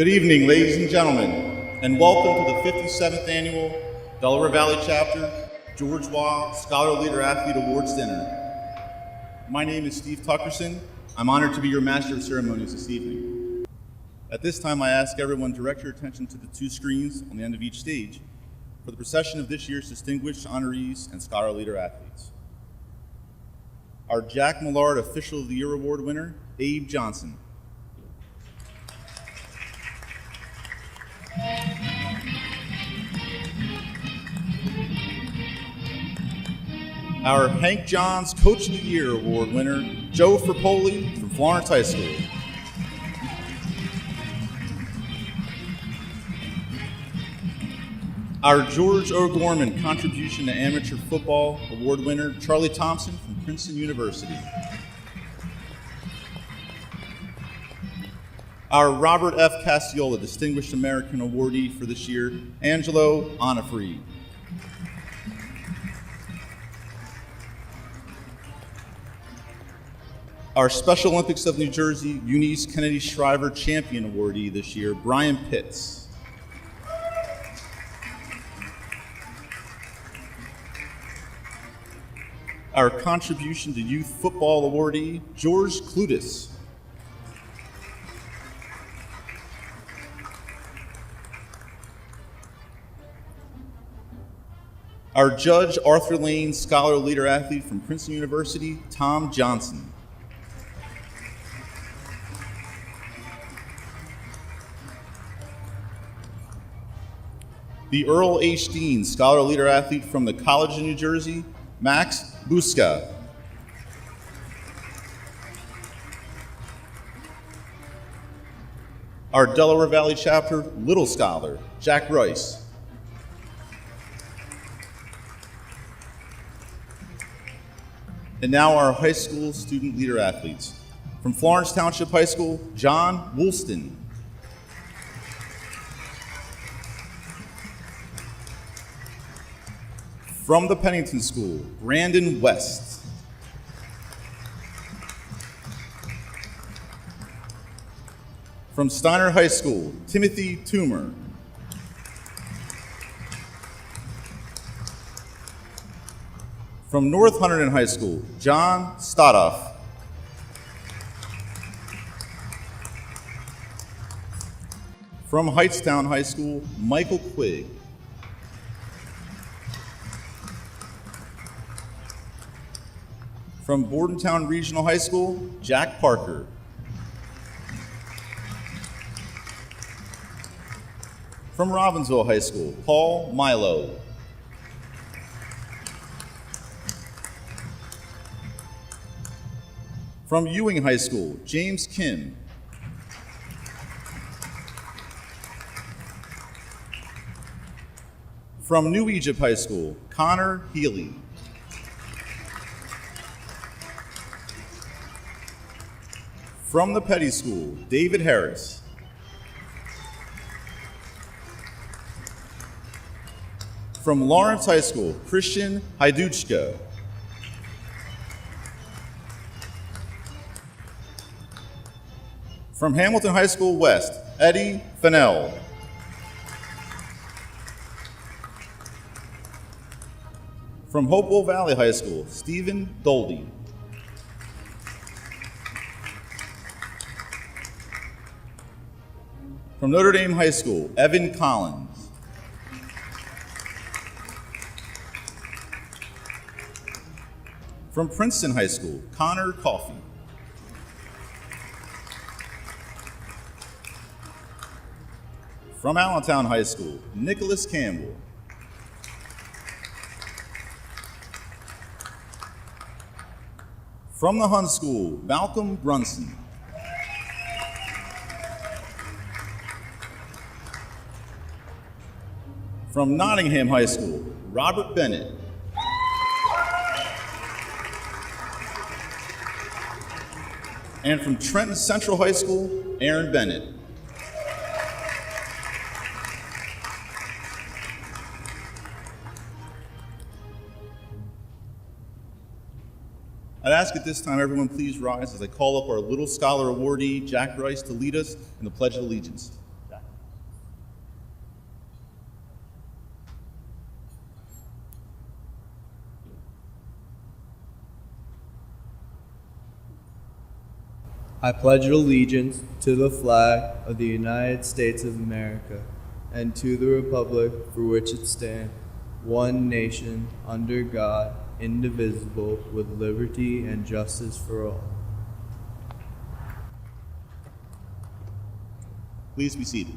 Good evening, ladies and gentlemen, and welcome to the 57th Annual Delaware Valley Chapter George Waugh Scholar Leader Athlete Awards Dinner. My name is Steve Tuckerson. I'm honored to be your Master of Ceremonies this evening. At this time, I ask everyone to direct your attention to the two screens on the end of each stage for the procession of this year's distinguished honorees and Scholar Leader athletes. Our Jack Millard Official of the Year Award winner, Abe Johnson. Our Hank Johns Coach of the Year Award winner, Joe Frapoli from Florence High School. Our George O'Gorman Contribution to Amateur Football Award winner, Charlie Thompson from Princeton University. Our Robert F. Cassiola Distinguished American Awardee for this year, Angelo Onifree. Our Special Olympics of New Jersey Eunice Kennedy Shriver Champion Awardee this year, Brian Pitts. Our Contribution to Youth Football Awardee, George Clutis. Our Judge Arthur Lane Scholar Leader Athlete from Princeton University, Tom Johnson. The Earl H. Dean Scholar Leader Athlete from the College of New Jersey, Max Buska. Our Delaware Valley Chapter Little Scholar, Jack Rice. And now our high school student leader athletes. From Florence Township High School, John Woolston. From the Pennington School, Brandon West. From Steiner High School, Timothy Toomer. From North Hunterdon High School, John Stodoff. From Heightstown High School, Michael Quigg. From Bordentown Regional High School, Jack Parker. From Robbinsville High School, Paul Milo. From Ewing High School, James Kim. From New Egypt High School, Connor Healy. From the Petty School, David Harris. From Lawrence High School, Christian Hajduchka. From Hamilton High School West, Eddie Fennell. From Hopewell Valley High School, Stephen Doldy. From Notre Dame High School, Evan Collins. From Princeton High School, Connor Coffey. From Allentown High School, Nicholas Campbell. From the Hun School, Malcolm Brunson. From Nottingham High School, Robert Bennett. And from Trenton Central High School, Aaron Bennett. I'd ask at this time everyone please rise as I call up our Little Scholar awardee, Jack Rice, to lead us in the Pledge of Allegiance. Jack. I pledge allegiance to the flag of the United States of America and to the republic for which it stands, one nation, under God, indivisible, with liberty and justice for all. Please be seated.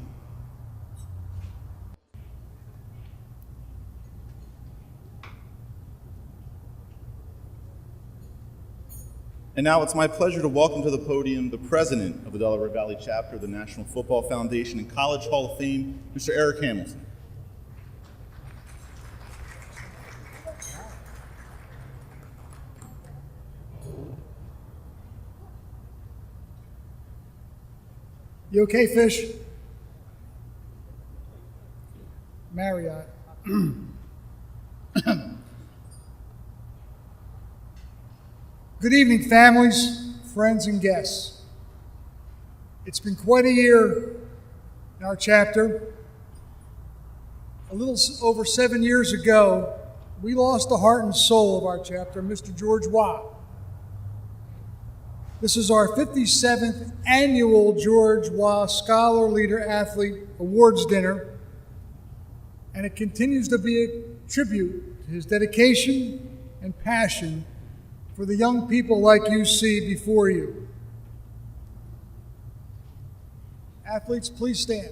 And now it's my pleasure to welcome to the podium the president of the Delaware Valley chapter of the National Football Foundation and College Hall of Fame, Mr. Eric Hamilton. You okay, Fish? Marriott. Good evening, families, friends, and guests. It's been quite a year in our chapter. A little over 7 years ago, we lost the heart and soul of our chapter, Mr. George Watt. This is our 57th annual George Watt Scholar Leader Athlete Awards Dinner, and it continues to be a tribute to his dedication and passion for the young people like you see before you. Athletes, please stand.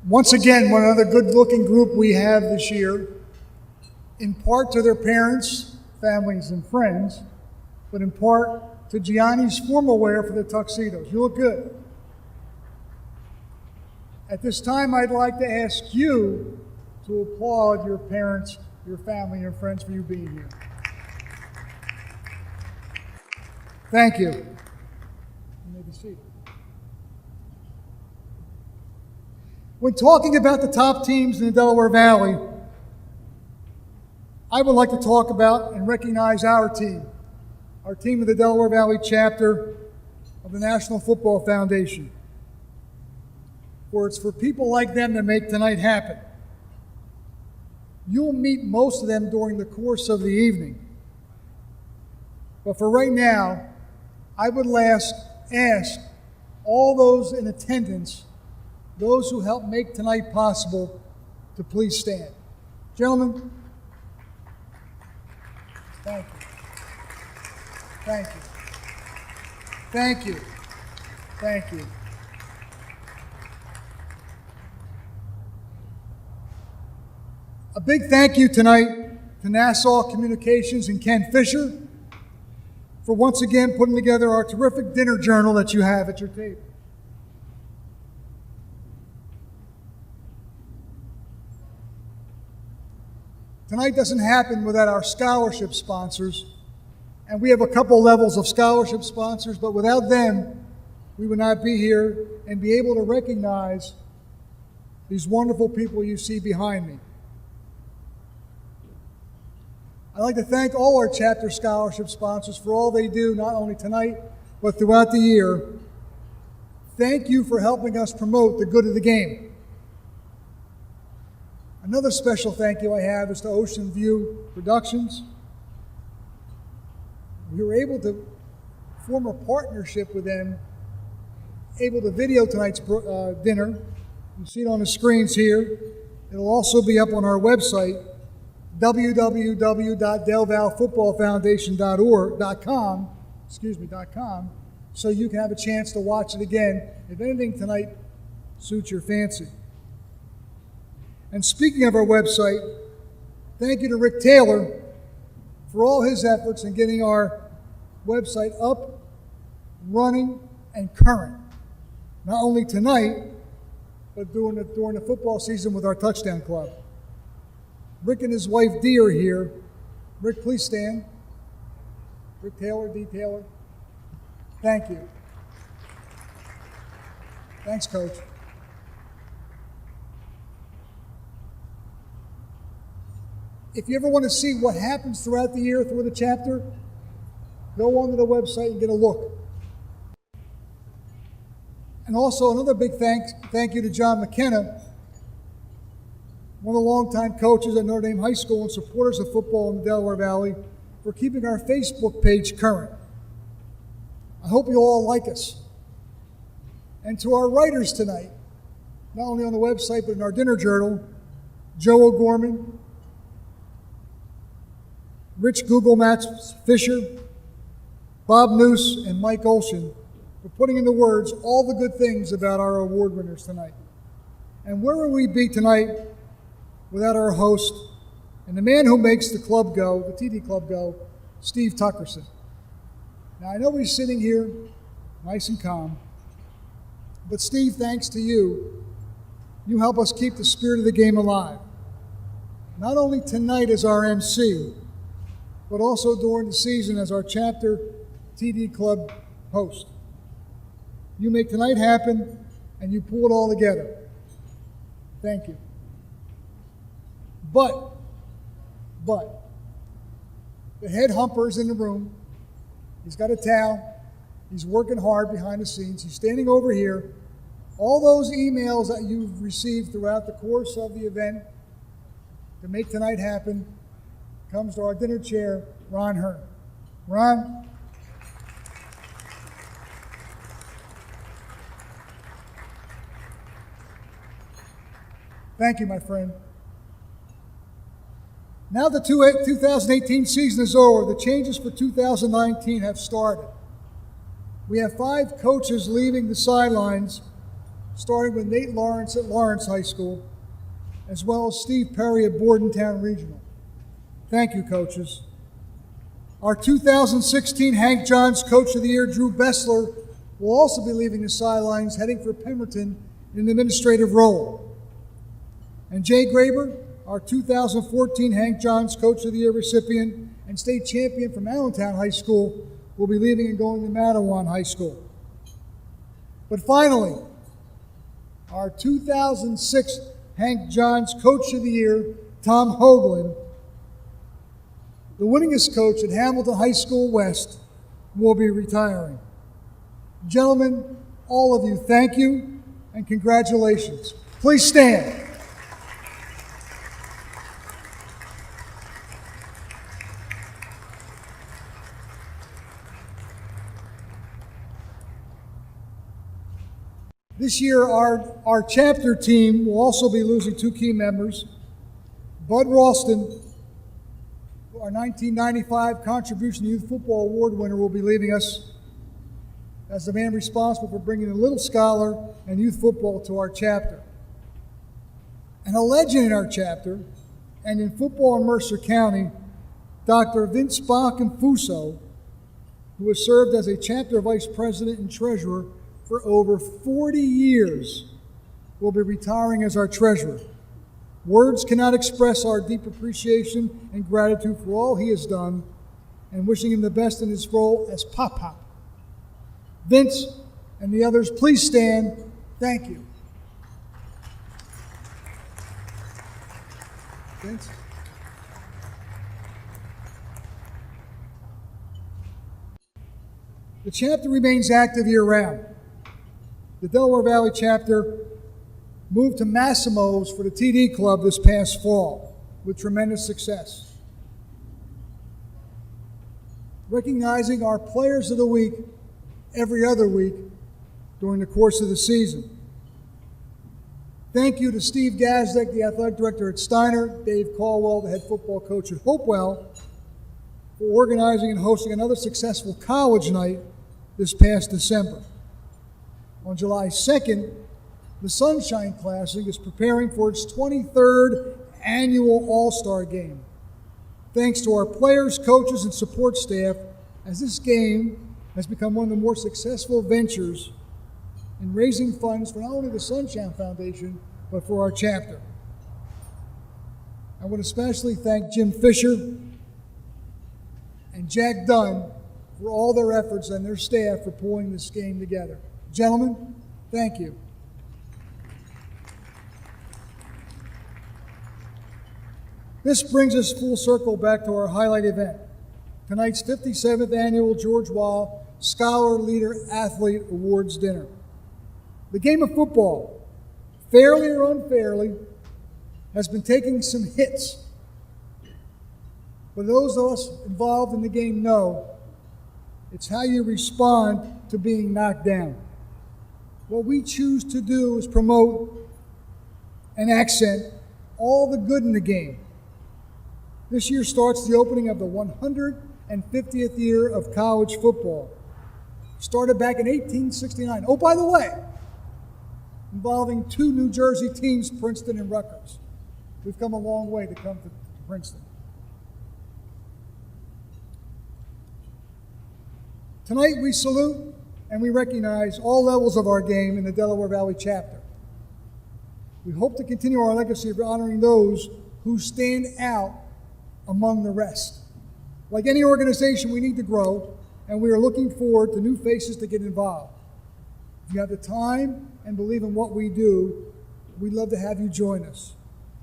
Once again, one other good-looking group we have this year, in part to their parents, families, and friends, but in part to Gianni's formal wear for the tuxedos. You look good. At this time, I'd like to ask you to applaud your parents, your family, and your friends for you being here. Thank you. You may be seated. When talking about the top teams in the Delaware Valley, I would like to talk about and recognize our team of the Delaware Valley chapter of the National Football Foundation. For it's for people like them that make tonight happen. You'll meet most of them during the course of the evening. But for right now, I would ask all those in attendance, those who helped make tonight possible, to please stand. Gentlemen, thank you. Thank you. Thank you. Thank you. A big thank you tonight to Nassau Communications and Ken Fisher for once again putting together our terrific dinner journal that you have at your table. Tonight doesn't happen without our scholarship sponsors, and we have a couple levels of scholarship sponsors, but without them, we would not be here and be able to recognize these wonderful people you see behind me. I'd like to thank all our chapter scholarship sponsors for all they do, not only tonight, but throughout the year. Thank you for helping us promote the good of the game. Another special thank you I have is to Ocean View Productions. We were able to form a partnership with them, able to video tonight's dinner. You see it on the screens here. It'll also be up on our website, www.delvalfootballfoundation.com, so you can have a chance to watch it again if anything tonight suits your fancy. And speaking of our website, thank you to Rick Taylor for all his efforts in getting our website up, running, and current. Not only tonight, but during the football season with our Touchdown Club. Rick and his wife Dee are here. Rick, please stand. Rick Taylor, Dee Taylor. Thank you. Thanks, Coach. If you ever want to see what happens throughout the year through the chapter, go onto the website and get a look. And also another big thank you to John McKenna, one of the longtime coaches at Notre Dame High School and supporters of football in the Delaware Valley, for keeping our Facebook page current. I hope you all like us. And to our writers tonight, not only on the website but in our dinner journal, Joe O'Gorman, Rich Google Maps Fisher, Bob Noose, and Mike Olshan, for putting into words all the good things about our award winners tonight. And where would we be tonight without our host and the man who makes the club go, the TD Club go, Steve Tuckerson. Now, I know he's sitting here nice and calm, but Steve, thanks to you, you help us keep the spirit of the game alive. Not only tonight as our MC, but also during the season as our chapter TD Club host. You make tonight happen, and you pull it all together. Thank you. But, the head humper is in the room. He's got a towel. He's working hard behind the scenes. He's standing over here. All those emails that you've received throughout the course of the event to make tonight happen comes to our dinner chair, Ron Hearn. Ron? Thank you, my friend. Now the 2018 season is over. The changes for 2019 have started. We have 5 coaches leaving the sidelines, starting with Nate Lawrence at Lawrence High School, as well as Steve Perry at Bordentown Regional. Thank you, coaches. Our 2016 Hank Johns Coach of the Year, Drew Bessler, will also be leaving the sidelines, heading for Pemberton in an administrative role. And Jay Graber, our 2014 Hank Johns Coach of the Year recipient and state champion from Allentown High School, will be leaving and going to Mattawan High School. But finally, our 2006 Hank Johns Coach of the Year, Tom Hoagland, the winningest coach at Hamilton High School West, will be retiring. Gentlemen, all of you, thank you and congratulations. Please stand. This year, our chapter team will also be losing 2 key members. Bud Ralston, our 1995 Contribution to Youth Football Award winner, will be leaving us as the man responsible for bringing the Little Scholar and youth football to our chapter. And a legend in our chapter, and in football in Mercer County, Dr. Vince Bacamfuso, who has served as a chapter vice president and treasurer for over 40 years, will be retiring as our treasurer. Words cannot express our deep appreciation and gratitude for all he has done, and wishing him the best in his role as Pop-Pop. Vince and the others, please stand. Thank you. Vince? The chapter remains active year-round. The Delaware Valley chapter moved to Massimo's for the TD Club this past fall with tremendous success. Recognizing our players of the week every other week during the course of the season. Thank you to Steve Gazdick, the athletic director at Steiner, Dave Caldwell, the head football coach at Hopewell, for organizing and hosting another successful college night this past December. On July 2nd, the Sunshine Classic is preparing for its 23rd annual All-Star Game. Thanks to our players, coaches, and support staff, as this game has become one of the more successful ventures in raising funds for not only the Sunshine Foundation, but for our chapter. I would especially thank Jim Fisher and Jack Dunn for all their efforts and their staff for pulling this game together. Gentlemen, thank you. This brings us full circle back to our highlight event, tonight's 57th annual George Waugh Scholar Leader Athlete Awards Dinner. The game of football, fairly or unfairly, has been taking some hits. But those of us involved in the game know it's how you respond to being knocked down. What we choose to do is promote and accent all the good in the game. This year starts the opening of the 150th year of college football. Started back in 1869. Oh, by the way, involving two New Jersey teams, Princeton and Rutgers. We've come a long way to come to Princeton. Tonight we salute and we recognize all levels of our game in the Delaware Valley chapter. We hope to continue our legacy of honoring those who stand out among the rest. Like any organization, we need to grow, and we are looking forward to new faces to get involved. If you have the time and believe in what we do, we'd love to have you join us.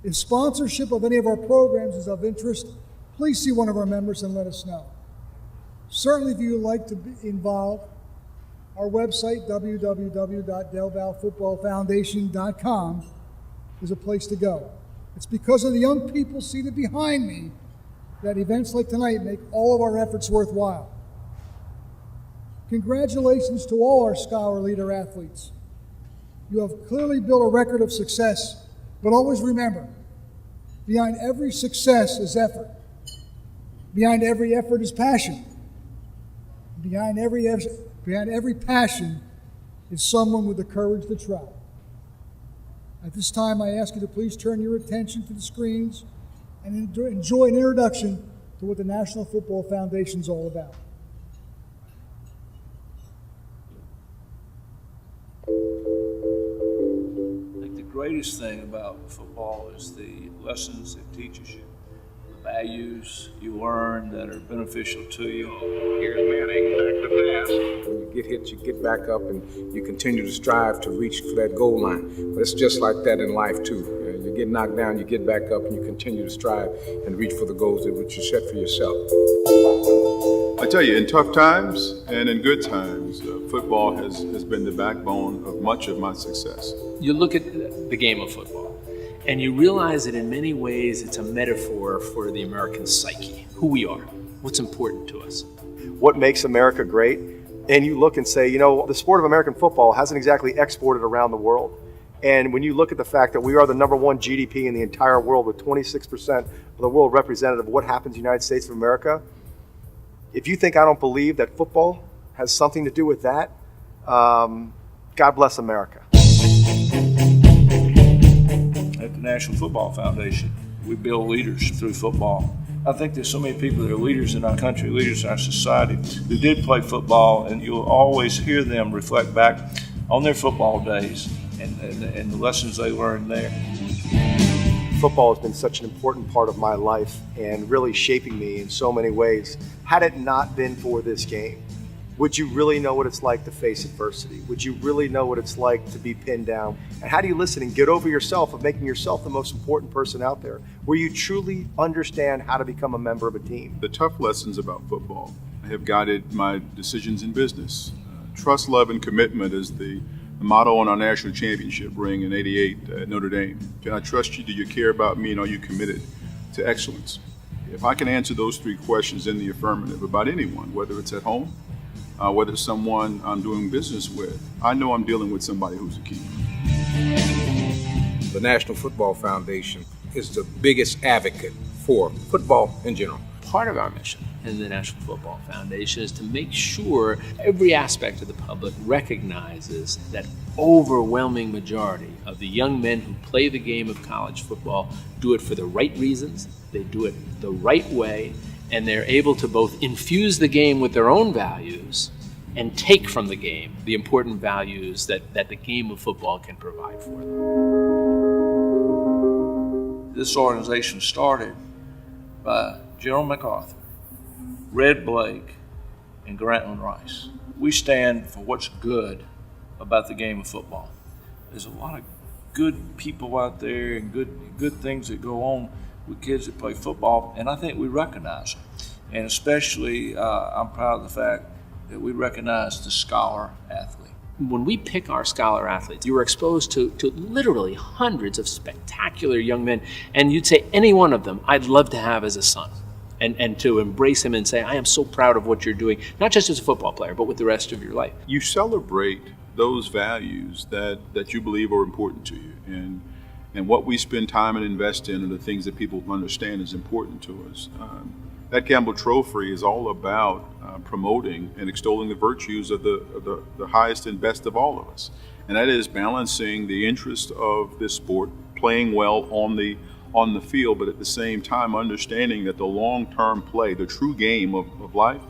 If sponsorship of any of our programs is of interest, please see one of our members and let us know. Certainly, if you would like to be involved, our website, www.delvalfootballfoundation.com, is a place to go. It's because of the young people seated behind me that events like tonight make all of our efforts worthwhile. Congratulations to all our Scholar Leader athletes. You have clearly built a record of success, but always remember, behind every success is effort. Behind every effort is passion. Behind every passion is someone with the courage to try. At this time, I ask you to please turn your attention to the screens and enjoy an introduction to what the National Football Foundation is all about. I think the greatest thing about football is the lessons it teaches you, the values you learn that are beneficial to you. Here's Manning, back to pass. When you get hit, you get back up and you continue to strive to reach for that goal line. But it's just like that in life too. You get knocked down, you get back up and you continue to strive and reach for the goals that you set for yourself. I tell you, in tough times and in good times, football has been the backbone of much of my success. You look at the game of football and you realize that in many ways it's a metaphor for the American psyche, who we are, what's important to us. What makes America great? And you look and say, you know, the sport of American football hasn't exactly exported around the world. And when you look at the fact that we are the #1 GDP in the entire world with 26% of the world representative of what happens in the United States of America, if you think I don't believe that football has something to do with that, God bless America. At the National Football Foundation, we build leaders through football. I think there's so many people that are leaders in our country, leaders in our society, who did play football, and you'll always hear them reflect back on their football days and the lessons they learned there. Football has been such an important part of my life and really shaping me in so many ways. Had it not been for this game, would you really know what it's like to face adversity? Would you really know what it's like to be pinned down? And how do you listen and get over yourself of making yourself the most important person out there, where you truly understand how to become a member of a team? The tough lessons about football have guided my decisions in business. Trust, love, and commitment is the motto on our national championship ring in '88 at Notre Dame. Can I trust you? Do you care about me? And are you committed to excellence? If I can answer those three questions in the affirmative about anyone, whether it's at home, whether it's someone I'm doing business with, I know I'm dealing with somebody who's a key. The National Football Foundation is the biggest advocate for football in general. Part of our mission in the National Football Foundation is to make sure every aspect of the public recognizes that overwhelming majority of the young men who play the game of college football do it for the right reasons, they do it the right way, and they're able to both infuse the game with their own values and take from the game the important values that the game of football can provide for them. This organization started by General MacArthur, Red Blake, and Grantland Rice. We stand for what's good about the game of football. There's a lot of good people out there and good things that go on with kids that play football, and I think we recognize them. And especially, I'm proud of the fact that we recognize the scholar athlete. When we pick our scholar athletes, you are exposed to literally hundreds of spectacular young men, and you'd say any one of them I'd love to have as a son. And to embrace him and say, I am so proud of what you're doing, not just as a football player, but with the rest of your life. You celebrate those values that you believe are important to you. And what we spend time and invest in are the things that people understand is important to us. That Campbell Trophy is all about promoting and extolling the virtues of the highest and best of all of us. And that is balancing the interest of this sport, playing well on the field, but at the same time understanding that the long-term play, the true game of life,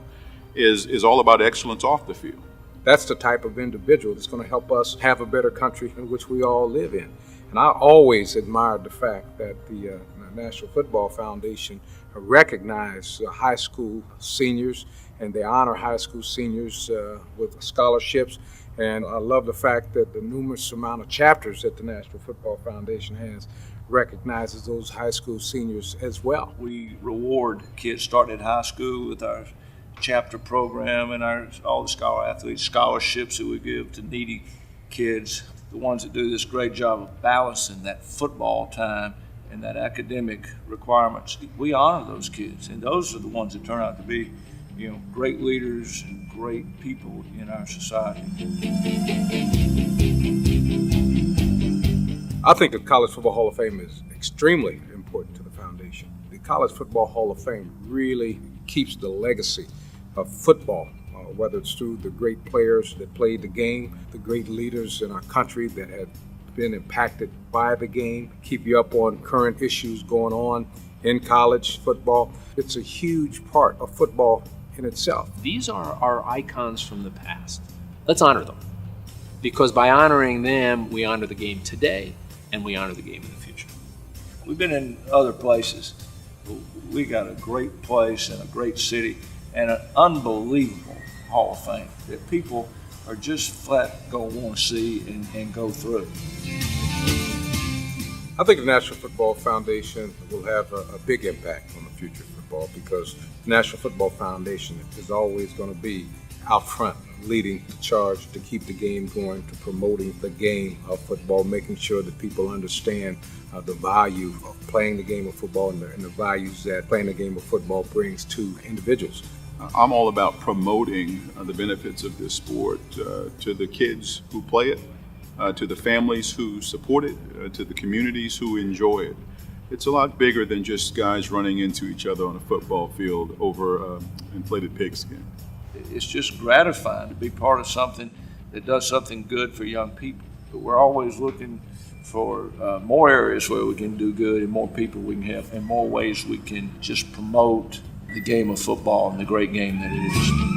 is all about excellence off the field. That's the type of individual that's going to help us have a better country in which we all live in. And I always admired the fact that the National Football Foundation recognize high school seniors, and they honor high school seniors with scholarships. And I love the fact that the numerous amount of chapters that the National Football Foundation has recognizes those high school seniors as well. We reward kids starting at high school with our chapter program and all the scholar athletes scholarships that we give to needy kids, the ones that do this great job of balancing that football time and that academic requirements. We honor those kids, and those are the ones that turn out to be, great leaders and great people in our society. I think the College Football Hall of Fame is extremely important to the foundation. The College Football Hall of Fame really keeps the legacy of football, whether it's through the great players that played the game, the great leaders in our country that have been impacted by the game, keep you up on current issues going on in college football. It's a huge part of football in itself. These are our icons from the past. Let's honor them, because by honoring them, we honor the game today and we honor the game in the future. We've been in other places. We got a great place and a great city and an unbelievable Hall of Fame that people are just flat going to want to see and go through. I think the National Football Foundation will have a big impact on the future of football, because the National Football Foundation is always going to be out front, leading the charge to keep the game going, to promoting the game of football, making sure that people understand the value of playing the game of football and the values that playing the game of football brings to individuals. I'm all about promoting the benefits of this sport to the kids who play it, to the families who support it, to the communities who enjoy it. It's a lot bigger than just guys running into each other on a football field over inflated pigskin. It's just gratifying to be part of something that does something good for young people. But we're always looking for more areas where we can do good and more people we can help and more ways we can just promote the game of football and the great game that it is.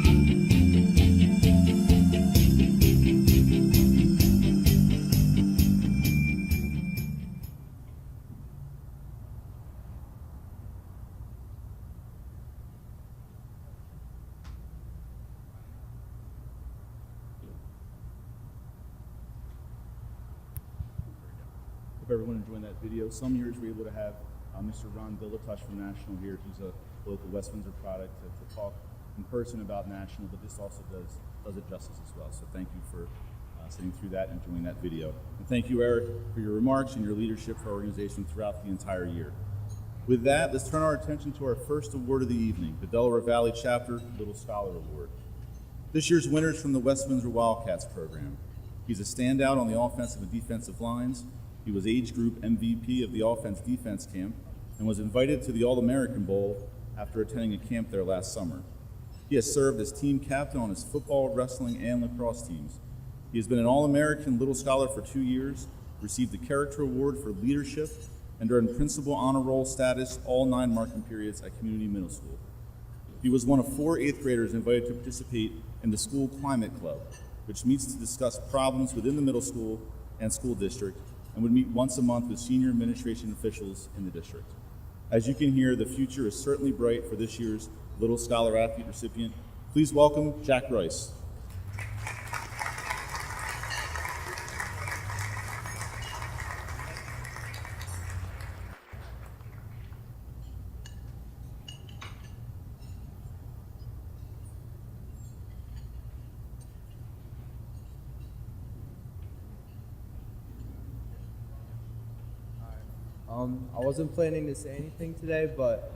Hope everyone enjoyed that video. Some years we were able to have Mr. Ron Villatush from National here. He's a local West Windsor product to talk in person about National, but this also does it justice as well. So thank you for sitting through that and enjoying that video. And thank you, Eric, for your remarks and your leadership for our organization throughout the entire year. With that, let's turn our attention to our first award of the evening, the Delaware Valley Chapter Little Scholar Award. This year's winner is from the West Windsor Wildcats program. He's a standout on the offensive and defensive lines. He was age group MVP of the offense-defense camp and was invited to the All-American Bowl after attending a camp there last summer. He has served as team captain on his football, wrestling, and lacrosse teams. He has been an All-American Little Scholar for 2 years, received the Character Award for leadership, and earned principal honor roll status all 9 marking periods at Community Middle School. He was one of 4 8th graders invited to participate in the School Climate Club, which meets to discuss problems within the middle school and school district, and would meet once a month with senior administration officials in the district. As you can hear, the future is certainly bright for this year's Little Scholar Athlete recipient. Please welcome Jack Rice. I wasn't planning to say anything today, but,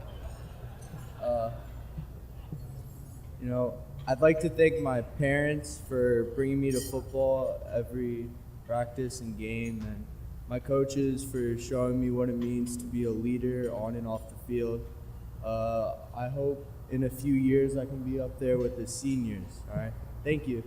I'd like to thank my parents for bringing me to football every practice and game, and my coaches for showing me what it means to be a leader on and off the field. I hope in a few years I can be up there with the seniors, all right? Thank you.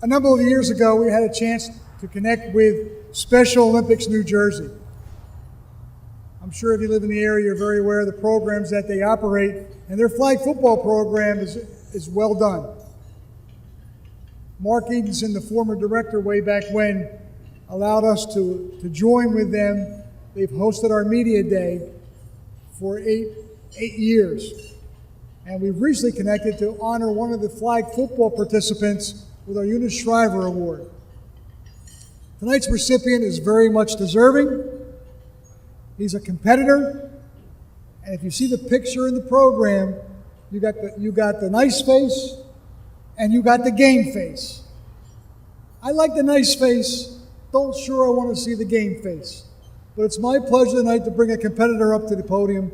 A number of years ago, we had a chance to connect with Special Olympics New Jersey. I'm sure if you live in the area, you're very aware of the programs that they operate, and their flag football program is well done. Mark Edenson, the former director way back when, allowed us to join with them. They've hosted our media day for eight years. And we've recently connected to honor one of the flag football participants with our Eunice Shriver Award. Tonight's recipient is very much deserving. He's a competitor, and if you see the picture in the program, you got the nice face and you got the game face. I like the nice face, don't sure I want to see the game face. But it's my pleasure tonight to bring a competitor up to the podium,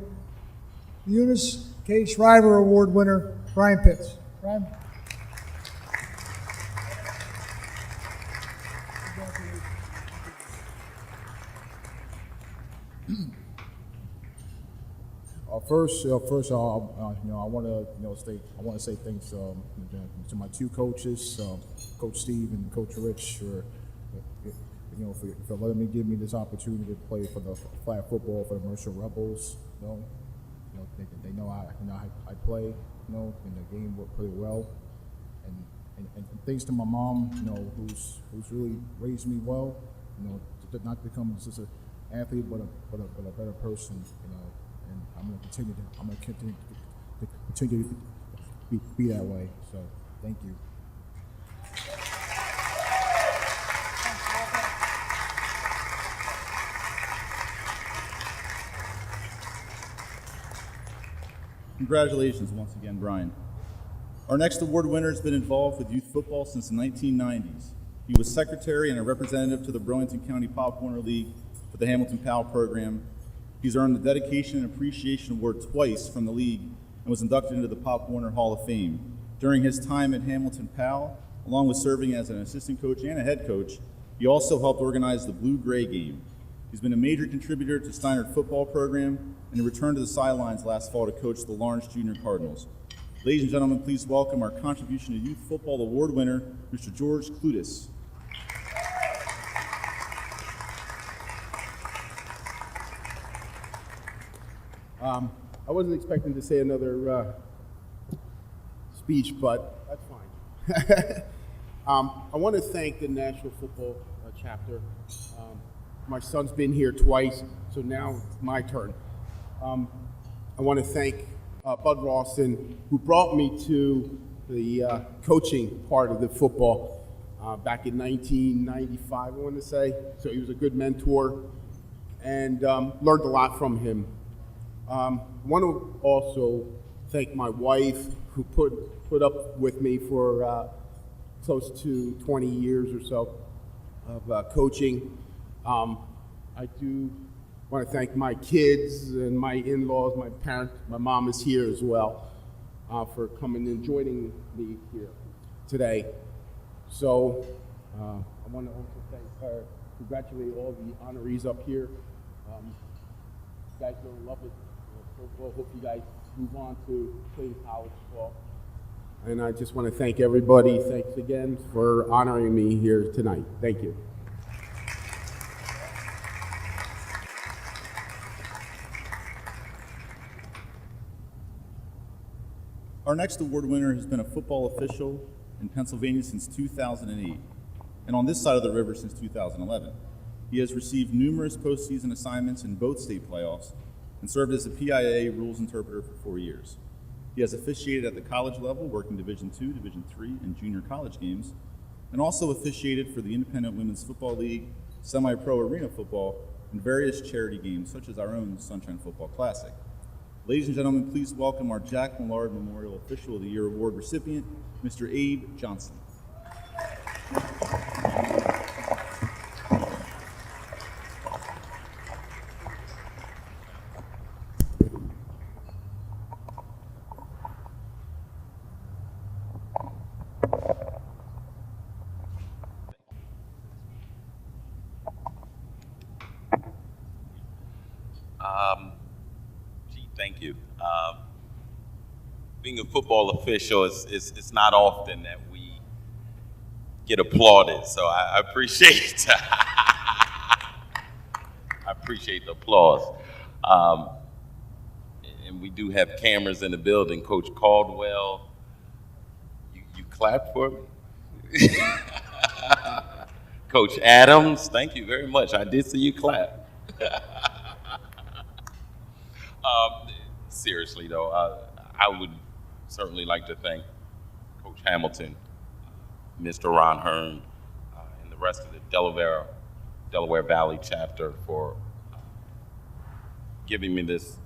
the Eunice K. Shriver Award winner, Brian Pitts. Brian? First, I want to say thanks to my two coaches, Coach Steve and Coach Rich, for letting me give me this opportunity to play for the flag football for the Mercer Rebels. They know I play, in the game pretty well, and thanks to my mom, who's really raised me well, to not become just an athlete, but a better person, and I'm going to continue to be that way. So, thank you. Congratulations once again, Brian. Our next award winner has been involved with youth football since the 1990s. He was secretary and a representative to the Burlington County Pop Warner League for the Hamilton Powell program. He's earned the Dedication and Appreciation Award twice from the league and was inducted into the Pop Warner Hall of Fame. During his time at Hamilton Powell, along with serving as an assistant coach and a head coach, he also helped organize the Blue-Gray game. He's been a major contributor to Steinert football program and he returned to the sidelines last fall to coach the Lawrence Junior Cardinals. Ladies and gentlemen, please welcome our Contribution to Youth Football Award winner, Mr. George Clutis. I wasn't expecting to say another speech, but that's fine. I want to thank the National Football Chapter. My son's been here twice, so now it's my turn. I want to thank Bud Rawson, who brought me to the coaching part of the football back in 1995, I want to say. So he was a good mentor and learned a lot from him. I want to also thank my wife, who put up with me for close to 20 years or so of coaching. I do want to thank my kids and my in-laws, my parents. My mom is here as well, for coming and joining me here today. So I want to also congratulate all the honorees up here. You guys are gonna love it. So hope you guys move on to playing college ball. And I just want to thank everybody. Thanks again for honoring me here tonight. Thank you. Our next award winner has been a football official in Pennsylvania since 2008, and on this side of the river since 2011. He has received numerous postseason assignments in both state playoffs and served as a PIAA rules interpreter for 4 years. He has officiated at the college level, working Division II, Division III, and junior college games, and also officiated for the Independent Women's Football League, semi-pro arena football, and various charity games such as our own Sunshine Football Classic. Ladies and gentlemen, please welcome our Jack Millard Memorial Official of the Year Award recipient, Mr. Abe Johnson. Thank you. Being a football official, it's not often that we get applauded, so I appreciate I appreciate the applause. And we do have cameras in the building. Coach Caldwell, you clapped for me? Coach Adams, thank you very much. I did see you clap. Seriously though, I would certainly like to thank Coach Hamilton, Mr. Ron Hearn, and the rest of the Delaware Valley chapter for giving me this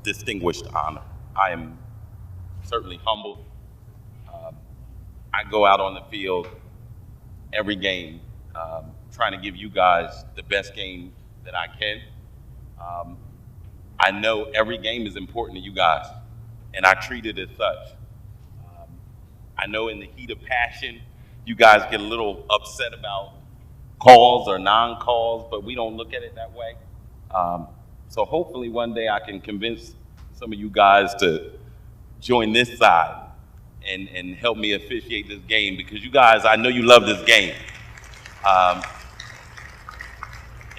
distinguished honor. I am certainly humbled. I go out on the field every game trying to give you guys the best game that I can. I know every game is important to you guys, and I treat it as such. I know in the heat of passion, you guys get a little upset about calls or non-calls, but we don't look at it that way. So hopefully one day I can convince some of you guys to join this side and help me officiate this game, because you guys, I know you love this game.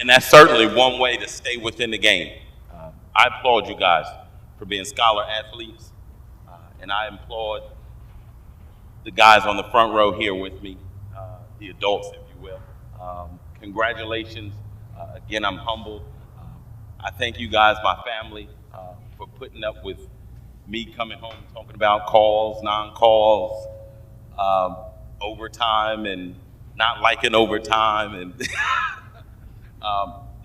And that's certainly one way to stay within the game. I applaud you guys for being scholar athletes, and I applaud the guys on the front row here with me, the adults, if you will. Congratulations. Again, I'm humbled. I thank you guys, my family, for putting up with me coming home talking about calls, non-calls, overtime, and not liking overtime. And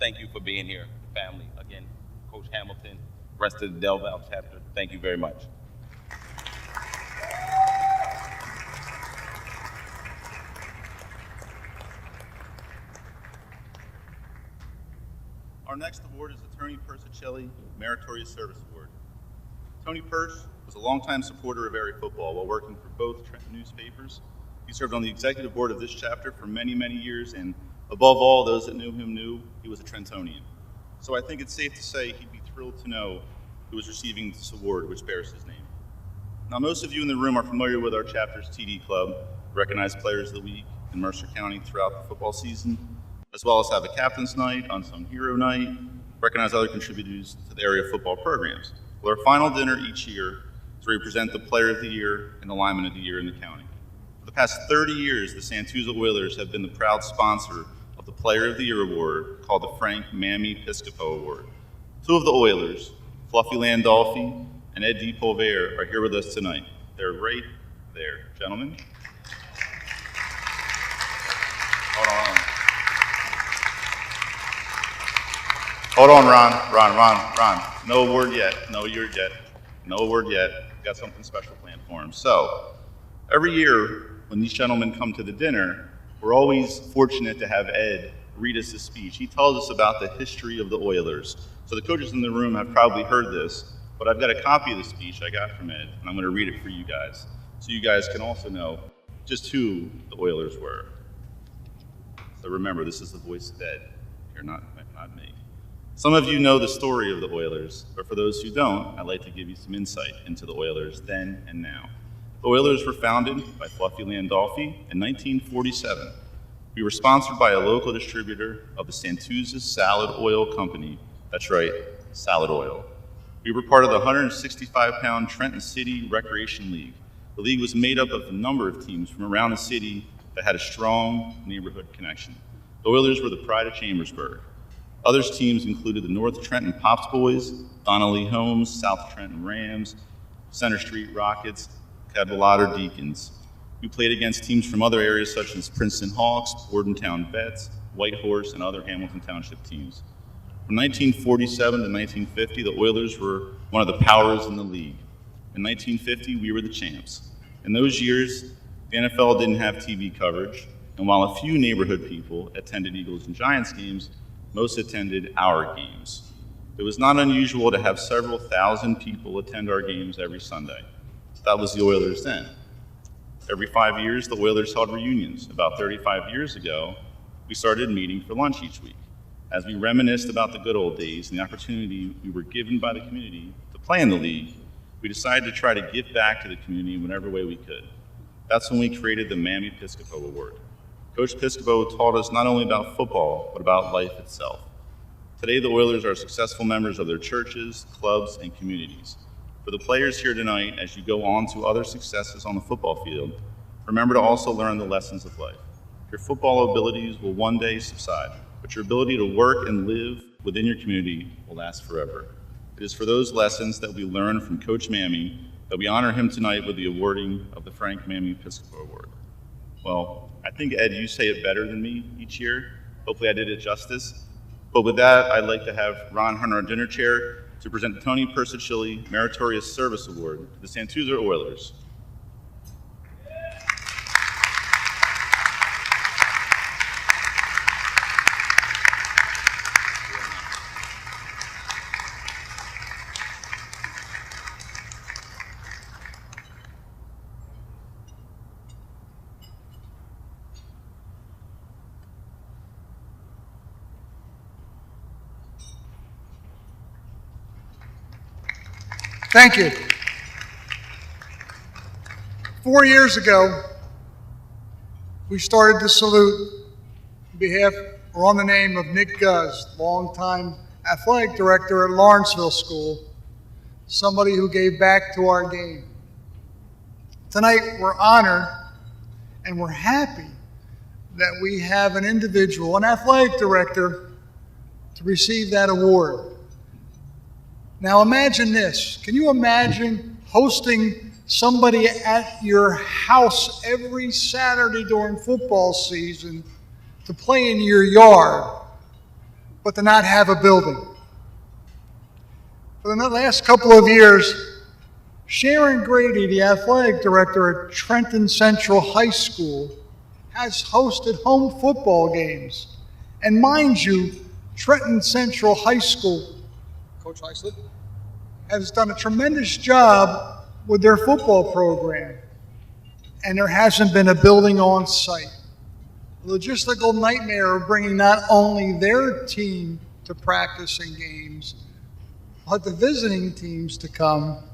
thank you for being here, family. Again, Coach Hamilton, rest of the Del Val chapter, thank you very much. Our next award is the Tony Persicelli Meritorious Service Award. Tony Persh was a longtime supporter of area football while working for both Trenton newspapers. He served on the executive board of this chapter for many, many years, and above all, those that knew him knew he was a Trentonian. So I think it's safe to say he'd be thrilled to know who is receiving this award, which bears his name. Now, most of you in the room are familiar with our chapter's TD Club, recognized players of the week in Mercer County throughout the football season, as well as have a captain's night, unsung hero night, recognize other contributors to the area football programs. Well, our final dinner each year is where we present the player of the year and the lineman of the year in the county. For the past 30 years, the Santuza Oilers have been the proud sponsor of the Player of the Year Award, called the Frank Mammy Piscopo Award. Two of the Oilers, Fluffy Landolfi and Ed DePolvere, are here with us tonight. They're right there. Gentlemen. Hold on, Ron. No word yet. No word yet. Got something special planned for him. So, every year when these gentlemen come to the dinner, we're always fortunate to have Ed read us a speech. He tells us about the history of the Oilers. So the coaches in the room have probably heard this, but I've got a copy of the speech I got from Ed, and I'm going to read it for you guys, so you guys can also know just who the Oilers were. So remember, this is the voice of Ed. You're not me. Some of you know the story of the Oilers, but for those who don't, I'd like to give you some insight into the Oilers then and now. The Oilers were founded by Fluffy Landolfi in 1947. We were sponsored by a local distributor of the Santuza Salad Oil Company. That's right, Salad Oil. We were part of the 165-pound Trenton City Recreation League. The league was made up of a number of teams from around the city that had a strong neighborhood connection. The Oilers were the pride of Chambersburg. Other teams included the North Trenton Pops Boys, Donnelly Homes, South Trenton Rams, Center Street Rockets, Cadwallader Deacons. We played against teams from other areas such as Princeton Hawks, Bordentown Vets, Whitehorse, and other Hamilton Township teams. From 1947 to 1950, the Oilers were one of the powers in the league. In 1950, we were the champs. In those years, the NFL didn't have TV coverage, and while a few neighborhood people attended Eagles and Giants games, most attended our games. It was not unusual to have several thousand people attend our games every Sunday. That was the Oilers then. Every 5 years, the Oilers held reunions. About 35 years ago, we started meeting for lunch each week. As we reminisced about the good old days and the opportunity we were given by the community to play in the league, we decided to try to give back to the community in whatever way we could. That's when we created the Mammy Piscopo Award. Coach Piscopo taught us not only about football, but about life itself. Today, the Oilers are successful members of their churches, clubs, and communities. For the players here tonight, as you go on to other successes on the football field, remember to also learn the lessons of life. Your football abilities will one day subside, but your ability to work and live within your community will last forever. It is for those lessons that we learn from Coach Mammy that we honor him tonight with the awarding of the Frank Mammy Piscopo Award. Well, I think, Ed, you say it better than me each year. Hopefully I did it justice. But with that, I'd like to have Ron Hunter, our dinner chair, to present the Tony Persicilli Meritorious Service Award to the Santurce Oilers. Thank you. 4 years ago, we started the salute on behalf or on the name of Nick Guz, longtime athletic director at Lawrenceville School, somebody who gave back to our game. Tonight, we're honored and we're happy that we have an individual, an athletic director, to receive that award. Now imagine this. Can you imagine hosting somebody at your house every Saturday during football season to play in your yard, but to not have a building? For the last couple of years, Sharon Grady, the athletic director at Trenton Central High School, has hosted home football games. And mind you, Trenton Central High School, Coach Heislip, has done a tremendous job with their football program, and there hasn't been a building on site. The logistical nightmare of bringing not only their team to practice and games, but the visiting teams to come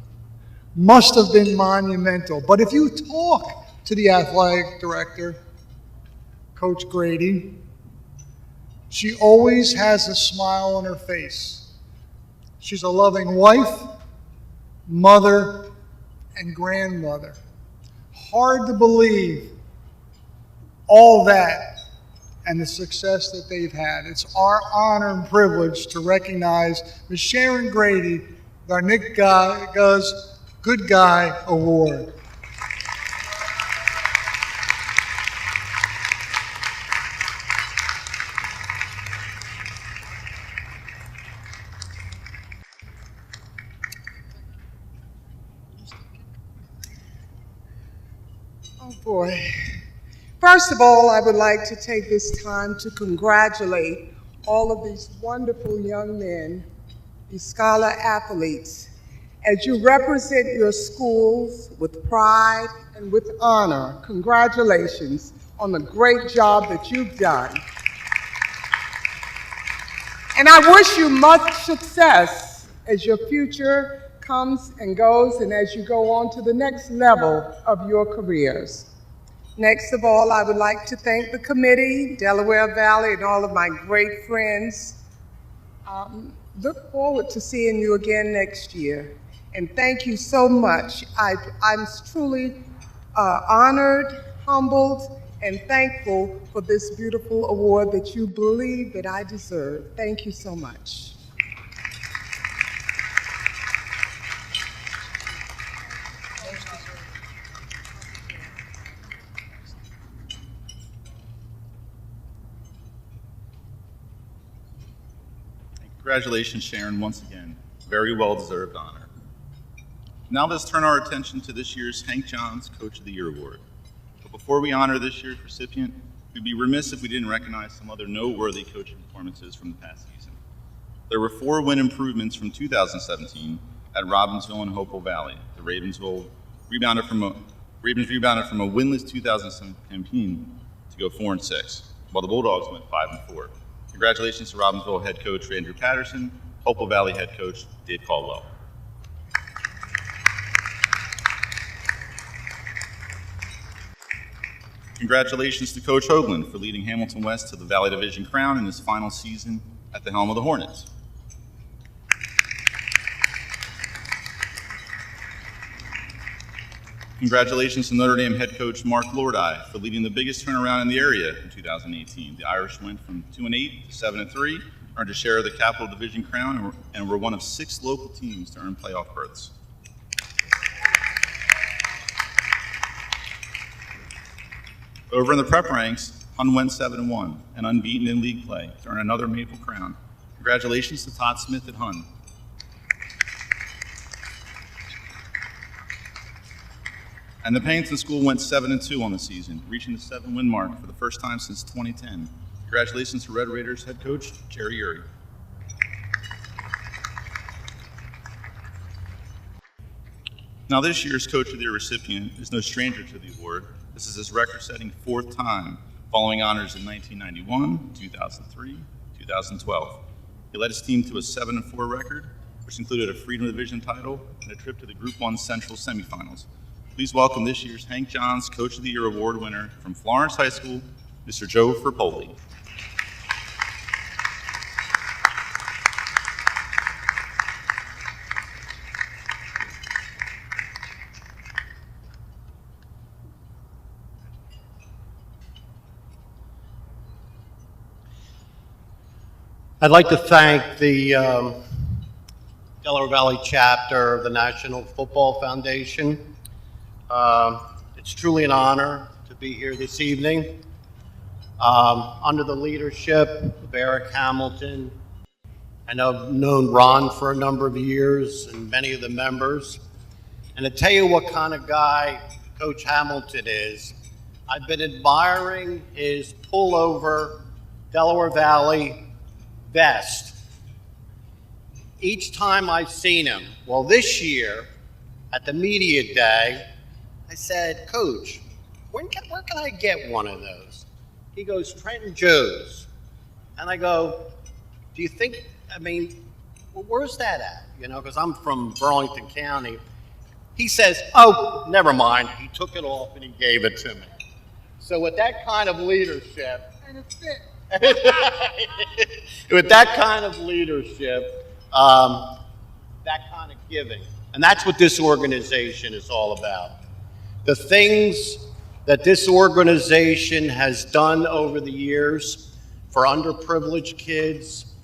must have been monumental. But if you talk to the athletic director, Coach Grady, she always has a smile on her face. She's a loving wife, mother, and grandmother. Hard to believe all that and the success that they've had. It's our honor and privilege to recognize Ms. Sharon Grady with our Nick Guz Good Guy Award. Oh boy. First of all, I would like to take this time to congratulate all of these wonderful young men, these scholar athletes. As you represent your schools with pride and with honor, congratulations on the great job that you've done. And I wish you much success as your future comes and goes and as you go on to the next level of your careers. Next of all, I would like to thank the committee, Delaware Valley, and all of my great friends. Look forward to seeing you again next year. And thank you so much. I'm truly honored, humbled, and thankful for this beautiful award that you believe that I deserve. Thank you so much. Congratulations, Sharon, once again. Very well-deserved honor. Now let's turn our attention to this year's Hank Johns Coach of the Year Award. But before we honor this year's recipient, we'd be remiss if we didn't recognize some other noteworthy coaching performances from the past season. There were 4 win improvements from 2017 at Robbinsville and Hopewell Valley. The Ravens rebounded from a winless 2017 campaign to go 4-6, while the Bulldogs went 5-4. Congratulations to Robbinsville head coach Andrew Patterson, Hopewell Valley head coach Dave Caldwell. Congratulations to Coach Hoagland for leading Hamilton West to the Valley Division crown in his final season at the helm of the Hornets. Congratulations to Notre Dame head coach Mark Lordi for leading the biggest turnaround in the area in 2018. The Irish went from 2-8 to 7-3, earned a share of the Capital Division crown, and were one of 6 local teams to earn playoff berths. Over in the prep ranks, Hun went 7-1 and unbeaten in league play to earn another Maple crown. Congratulations to Todd Smith at Hun. And the Pennington School went 7-2 on the season, reaching the 7-win mark for the first time since 2010. Congratulations to Red Raiders head coach Jerry Urey. Now this year's Coach of the Year recipient is no stranger to the award. This is his record-setting 4th time, following honors in 1991, 2003, 2012. He led his team to a 7-4 record, which included a Freedom Division title and a trip to the Group 1 Central semifinals. Please welcome this year's Hank Johns Coach of the Year Award winner from Florence High School, Mr. Joe Ferpoli. I'd like to thank the Delaware Valley chapter of the National Football Foundation. It's truly an honor to be here this evening. Under the leadership of Eric Hamilton, I know I've known Ron for a number of years and many of the members. And to tell you what kind of guy Coach Hamilton is, I've been admiring his pullover Delaware Valley vest each time I've seen him. Well, this year at the media day, I said, Coach, where can I get one of those? He goes, Trenton Joe's. And I go, do you think, where's that at? You know, because I'm from Burlington County. He says, oh, never mind. He took it off and he gave it to me. So with that kind of leadership, And it's fit. with that kind of leadership, that kind of giving, and that's what this organization is all about. The things that this organization has done over the years for underprivileged kids,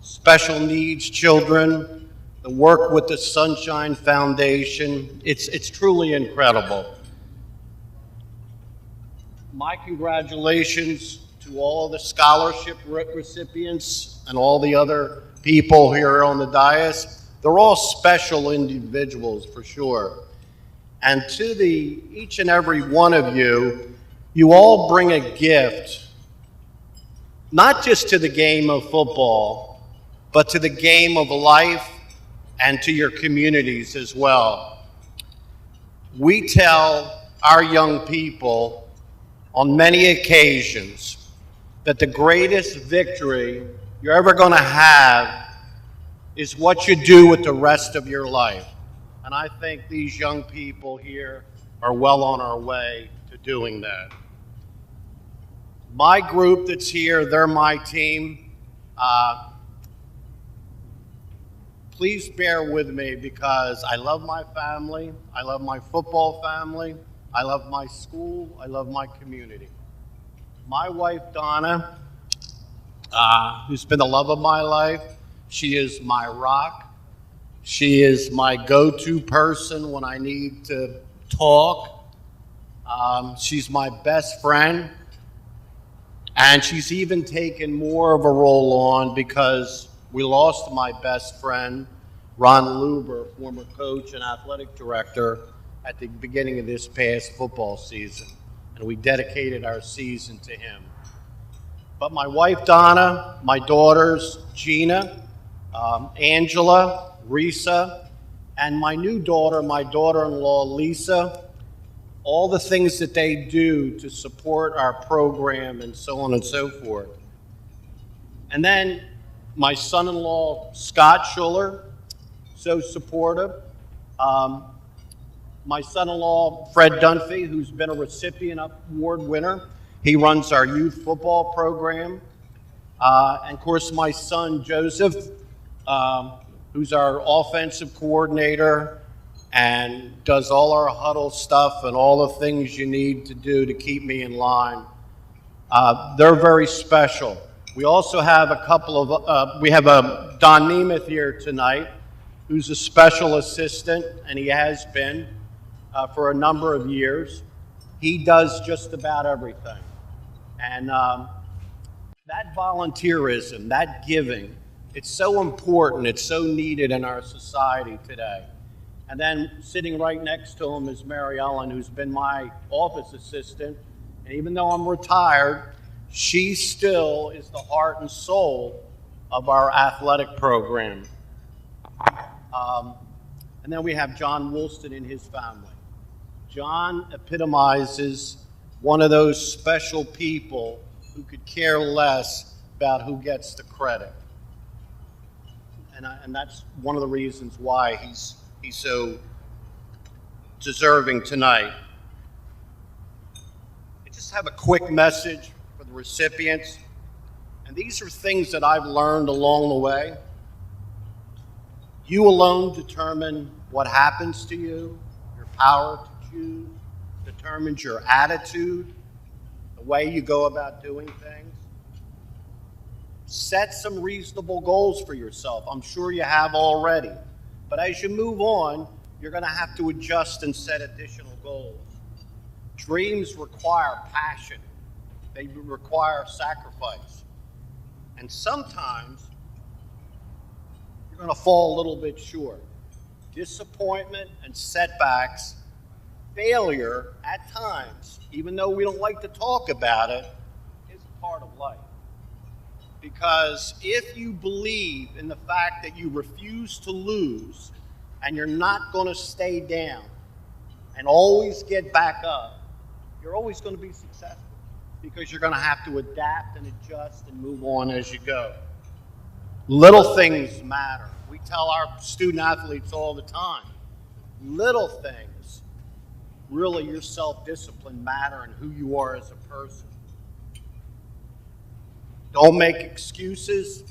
special needs children, the work with the Sunshine Foundation, it's truly incredible. My congratulations to all the scholarship recipients and all the other people here on the dais. They're all special individuals for sure. And to each and every one of you, you all bring a gift, not just to the game of football, but to the game of life and to your communities as well. We tell our young people on many occasions that the greatest victory you're ever going to have is what you do with the rest of your life. And I think these young people here are well on our way to doing that. My group that's here, they're my team. Please bear with me because I love my family, I love my football family, I love my school, I love my community. My wife, Donna, who's been the love of my life, she is my rock. She is my go-to person when I need to talk. She's my best friend. And she's even taken more of a role on because we lost my best friend, Ron Luber, former coach and athletic director, at the beginning of this past football season, and we dedicated our season to him. But my wife, Donna, my daughters, Gina, Angela, Risa, and my new daughter, my daughter-in-law, Lisa, all the things that they do to support our program and so on and so forth. And then my son-in-law, Scott Schuller, so supportive. My son-in-law, Fred Dunphy, who's been a recipient award winner. He runs our youth football program. And of course, my son, Joseph, who's our offensive coordinator and does all our huddle stuff and all the things you need to do to keep me in line. They're very special. We also have a couple of, we have Don Nemeth here tonight, who's a special assistant, and he has been for a number of years. He does just about everything. And that volunteerism, that giving, it's so important, it's so needed in our society today. And then sitting right next to him is Mary Ellen, who's been my office assistant. And even though I'm retired, she still is the heart and soul of our athletic program. And then we have John Woolston and his family. John epitomizes one of those special people who could care less about who gets the credit. And that's one of the reasons why he's so deserving tonight. I just have a quick message for the recipients. And these are things that I've learned along the way. You alone determine what happens to you. Your power to choose determines your attitude, the way you go about doing things. Set some reasonable goals for yourself. I'm sure you have already. But as you move on, you're going to have to adjust and set additional goals. Dreams require passion. They require sacrifice. And sometimes you're going to fall a little bit short. Disappointment and setbacks, failure at times, even though we don't like to talk about it, is a part of life. Because if you believe in the fact that you refuse to lose and you're not going to stay down and always get back up, you're always going to be successful because you're going to have to adapt and adjust and move on as you go. Little things matter. We tell our student athletes all the time, little things, really your self-discipline matter and who you are as a person. Don't make excuses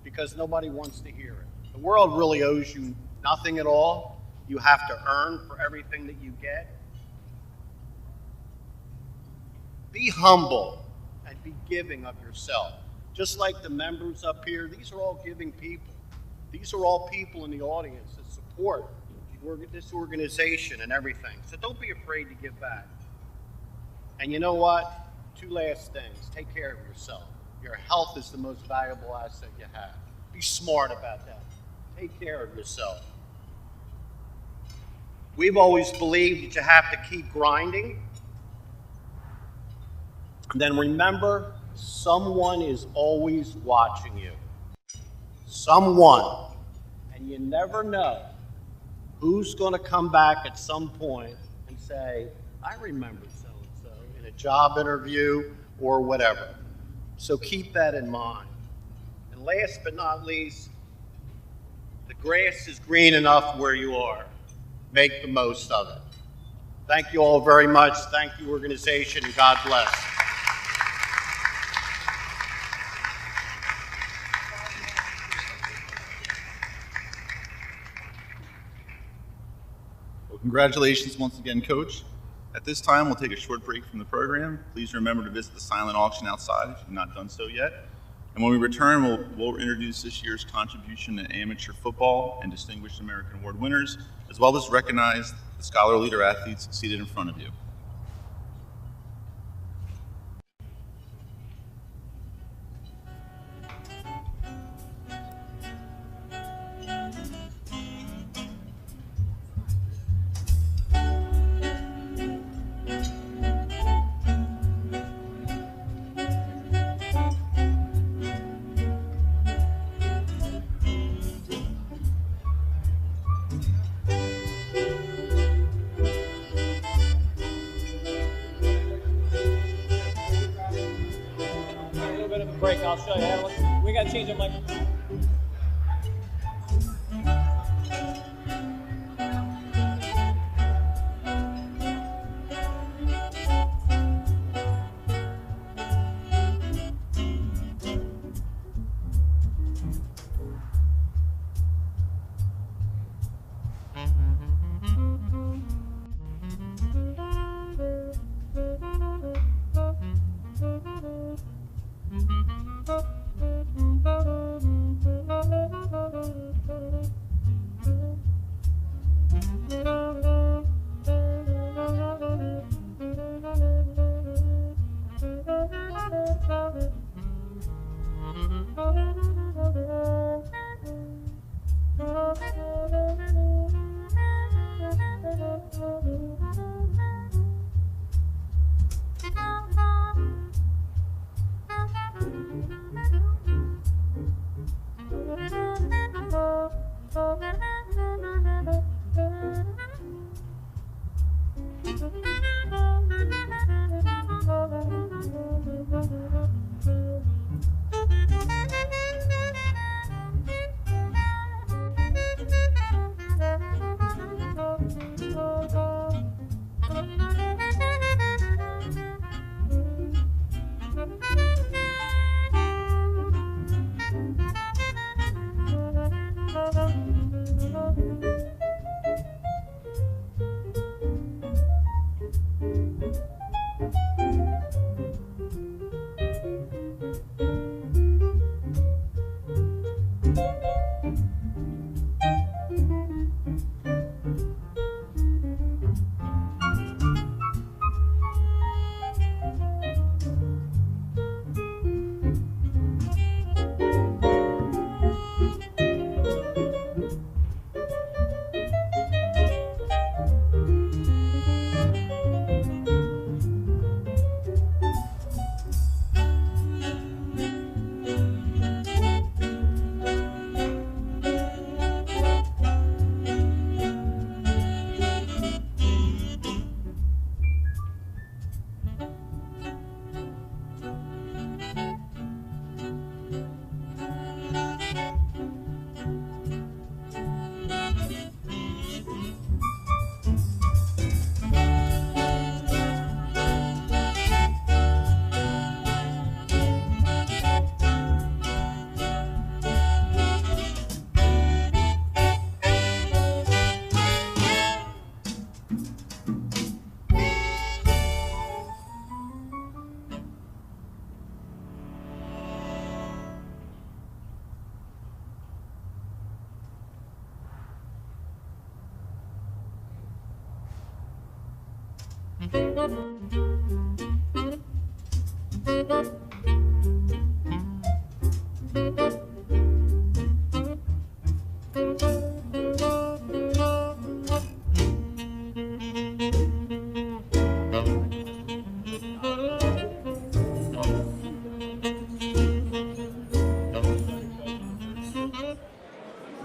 because nobody wants to hear it. The world really owes you nothing at all. You have to earn for everything that you get. Be humble and be giving of yourself. Just like the members up here, these are all giving people. These are all people in the audience that support this organization and everything. So don't be afraid to give back. And you know what? Two last things. Take care of yourself. Your health is the most valuable asset you have. Be smart about that. Take care of yourself. We've always believed that you have to keep grinding. And then remember, someone is always watching you. Someone. And you never know who's going to come back at some point and say, I remember so-and-so in a job interview or whatever. So keep that in mind. And last but not least, the grass is green enough where you are. Make the most of it. Thank you all very much. Thank you, organization, and God bless. Well, congratulations once again, Coach. At this time, we'll take a short break from the program. Please remember to visit the silent auction outside if you've not done so yet. And when we return, we'll introduce this year's contribution to amateur football and Distinguished American Award winners, as well as recognize the Scholar Leader athletes seated in front of you. bit of a break. I'll show you. We got to change the microphone.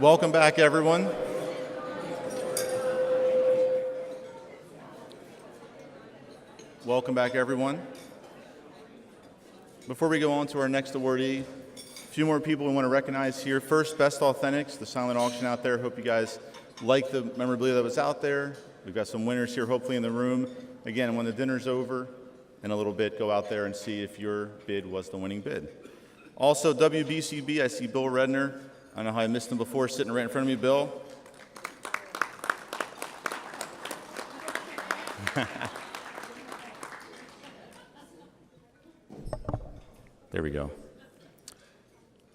Welcome back, everyone. Welcome back, everyone. Before we go on to our next awardee, a few more people we want to recognize here. First, Best Authentics, the silent auction out there. Hope you guys like the memorabilia that was out there. We've got some winners here, hopefully in the room. Again, when the dinner's over in a little bit, go out there and see if your bid was the winning bid. Also, WBCB, I see Bill Redner. I don't know how I missed him before, sitting right in front of me, Bill. There we go.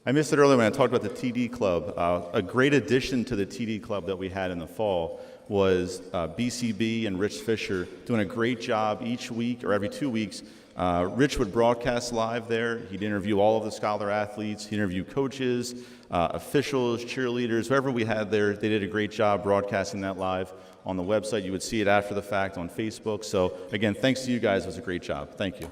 I missed it earlier when I talked about the TD Club. A great addition to the TD Club that we had in the fall was BCB and Rich Fisher doing a great job each week or every 2 weeks. Rich would broadcast live there. He'd interview all of the Scholar athletes. He'd interview coaches, officials, cheerleaders, whoever we had there. They did a great job broadcasting that live on the website. You would see it after the fact on Facebook. So again, thanks to you guys. It was a great job. Thank you.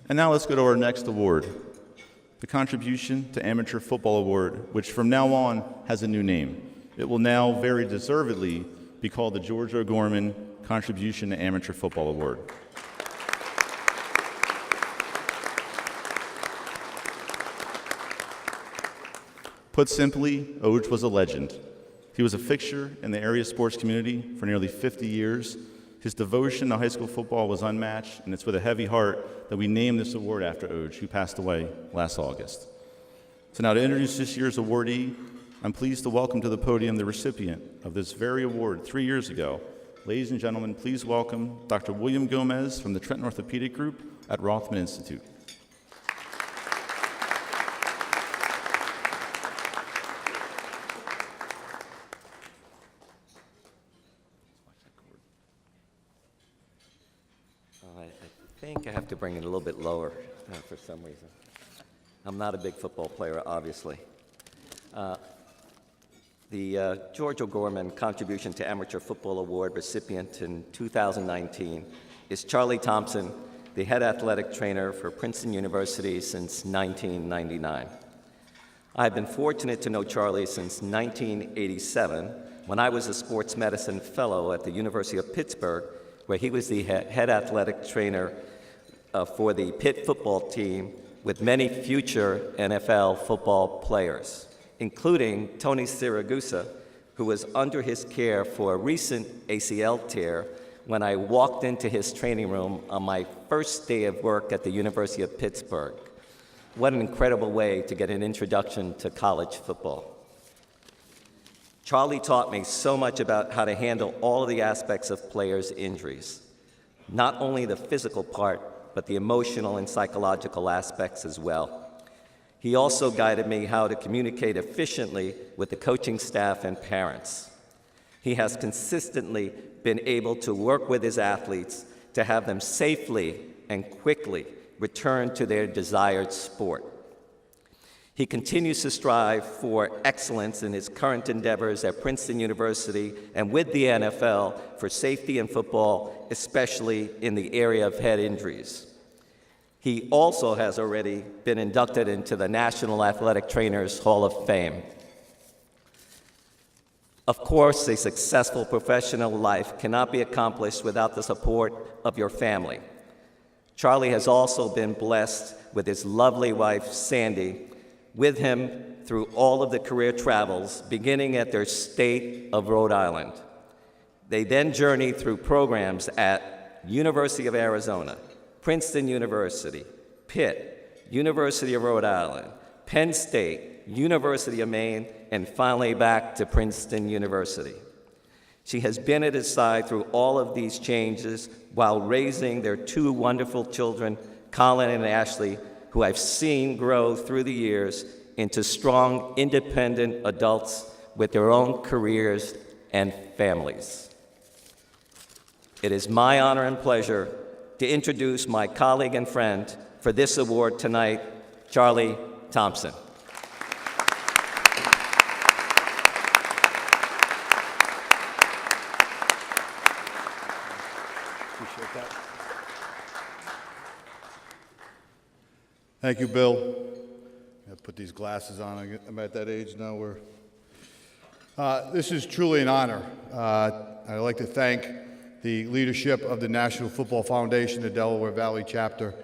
And now let's go to our next award, the Contribution to Amateur Football Award, which from now on has a new name. It will now very deservedly be called the George O'Gorman Contribution to Amateur Football Award. Put simply, Oj was a legend. He was a fixture in the area sports community for nearly 50 years. His devotion to high school football was unmatched, and it's with a heavy heart that we name this award after Oj, who passed away last August. So now to introduce this year's awardee, I'm pleased to welcome to the podium the recipient of this very award 3 years ago. Ladies and gentlemen, please welcome Dr. William Gomez from the Trenton Orthopedic Group at Rothman Institute. I think I have to bring it a little bit lower for some reason. I'm not a big football player, obviously. The George O'Gorman Contribution to Amateur Football Award recipient in 2019 is Charlie Thompson, the head athletic trainer for Princeton University since 1999. I've been fortunate to know Charlie since 1987, when I was a sports medicine fellow at the University of Pittsburgh, where he was the head athletic trainer for the Pitt football team with many future NFL football players, including Tony Siragusa, who was under his care for a recent ACL tear when I walked into his training room on my first day of work at the University of Pittsburgh. What an incredible way to get an introduction to college football. Charlie taught me so much about how to handle all of the aspects of players' injuries, not only the physical part, but the emotional and psychological aspects as well. He also guided me how to communicate efficiently with the coaching staff and parents. He has consistently been able to work with his athletes to have them safely and quickly return to their desired sport. He continues to strive for excellence in his current endeavors at Princeton University and with the NFL for safety in football, especially in the area of head injuries. He also has already been inducted into the National Athletic Trainers Hall of Fame. Of course, a successful professional life cannot be accomplished without the support of your family. Charlie has also been blessed with his lovely wife, Sandy, with him through all of the career travels, beginning at their state of Rhode Island. They then journeyed through programs at University of Arizona, Princeton University, Pitt, University of Rhode Island, Penn State, University of Maine, and finally back to Princeton University. She has been at his side through all of these changes while raising their two wonderful children, Colin and Ashley, who I've seen grow through the years into strong, independent adults with their own careers and families. It is my honor and pleasure to introduce my colleague and friend for this award tonight, Charlie Thompson. Appreciate that. Thank you, Bill. I have to put these glasses on. I'm at that age now where this is truly an honor. I'd like to thank the leadership of the National Football Foundation, the Delaware Valley chapter,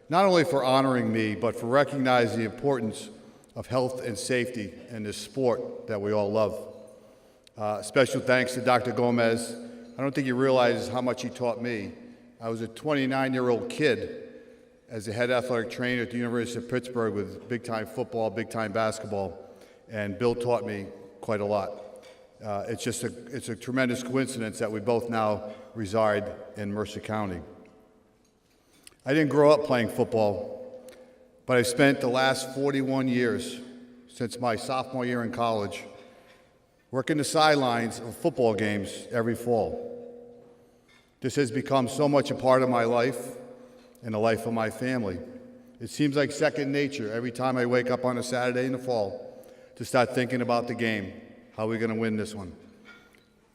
not only for honoring me, but for recognizing the importance of health and safety in this sport that we all love. Special thanks to Dr. Gomez. I don't think he realizes how much he taught me. I was a 29-year-old kid as a head athletic trainer at the University of Pittsburgh with big-time football, big-time basketball, and Bill taught me quite a lot. It's a tremendous coincidence that we both now reside in Mercer County. I didn't grow up playing football, but I've spent the last 41 years, since my sophomore year in college, working the sidelines of football games every fall. This has become so much a part of my life and the life of my family. It seems like second nature every time I wake up on a Saturday in the fall to start thinking about the game. How are we going to win this one?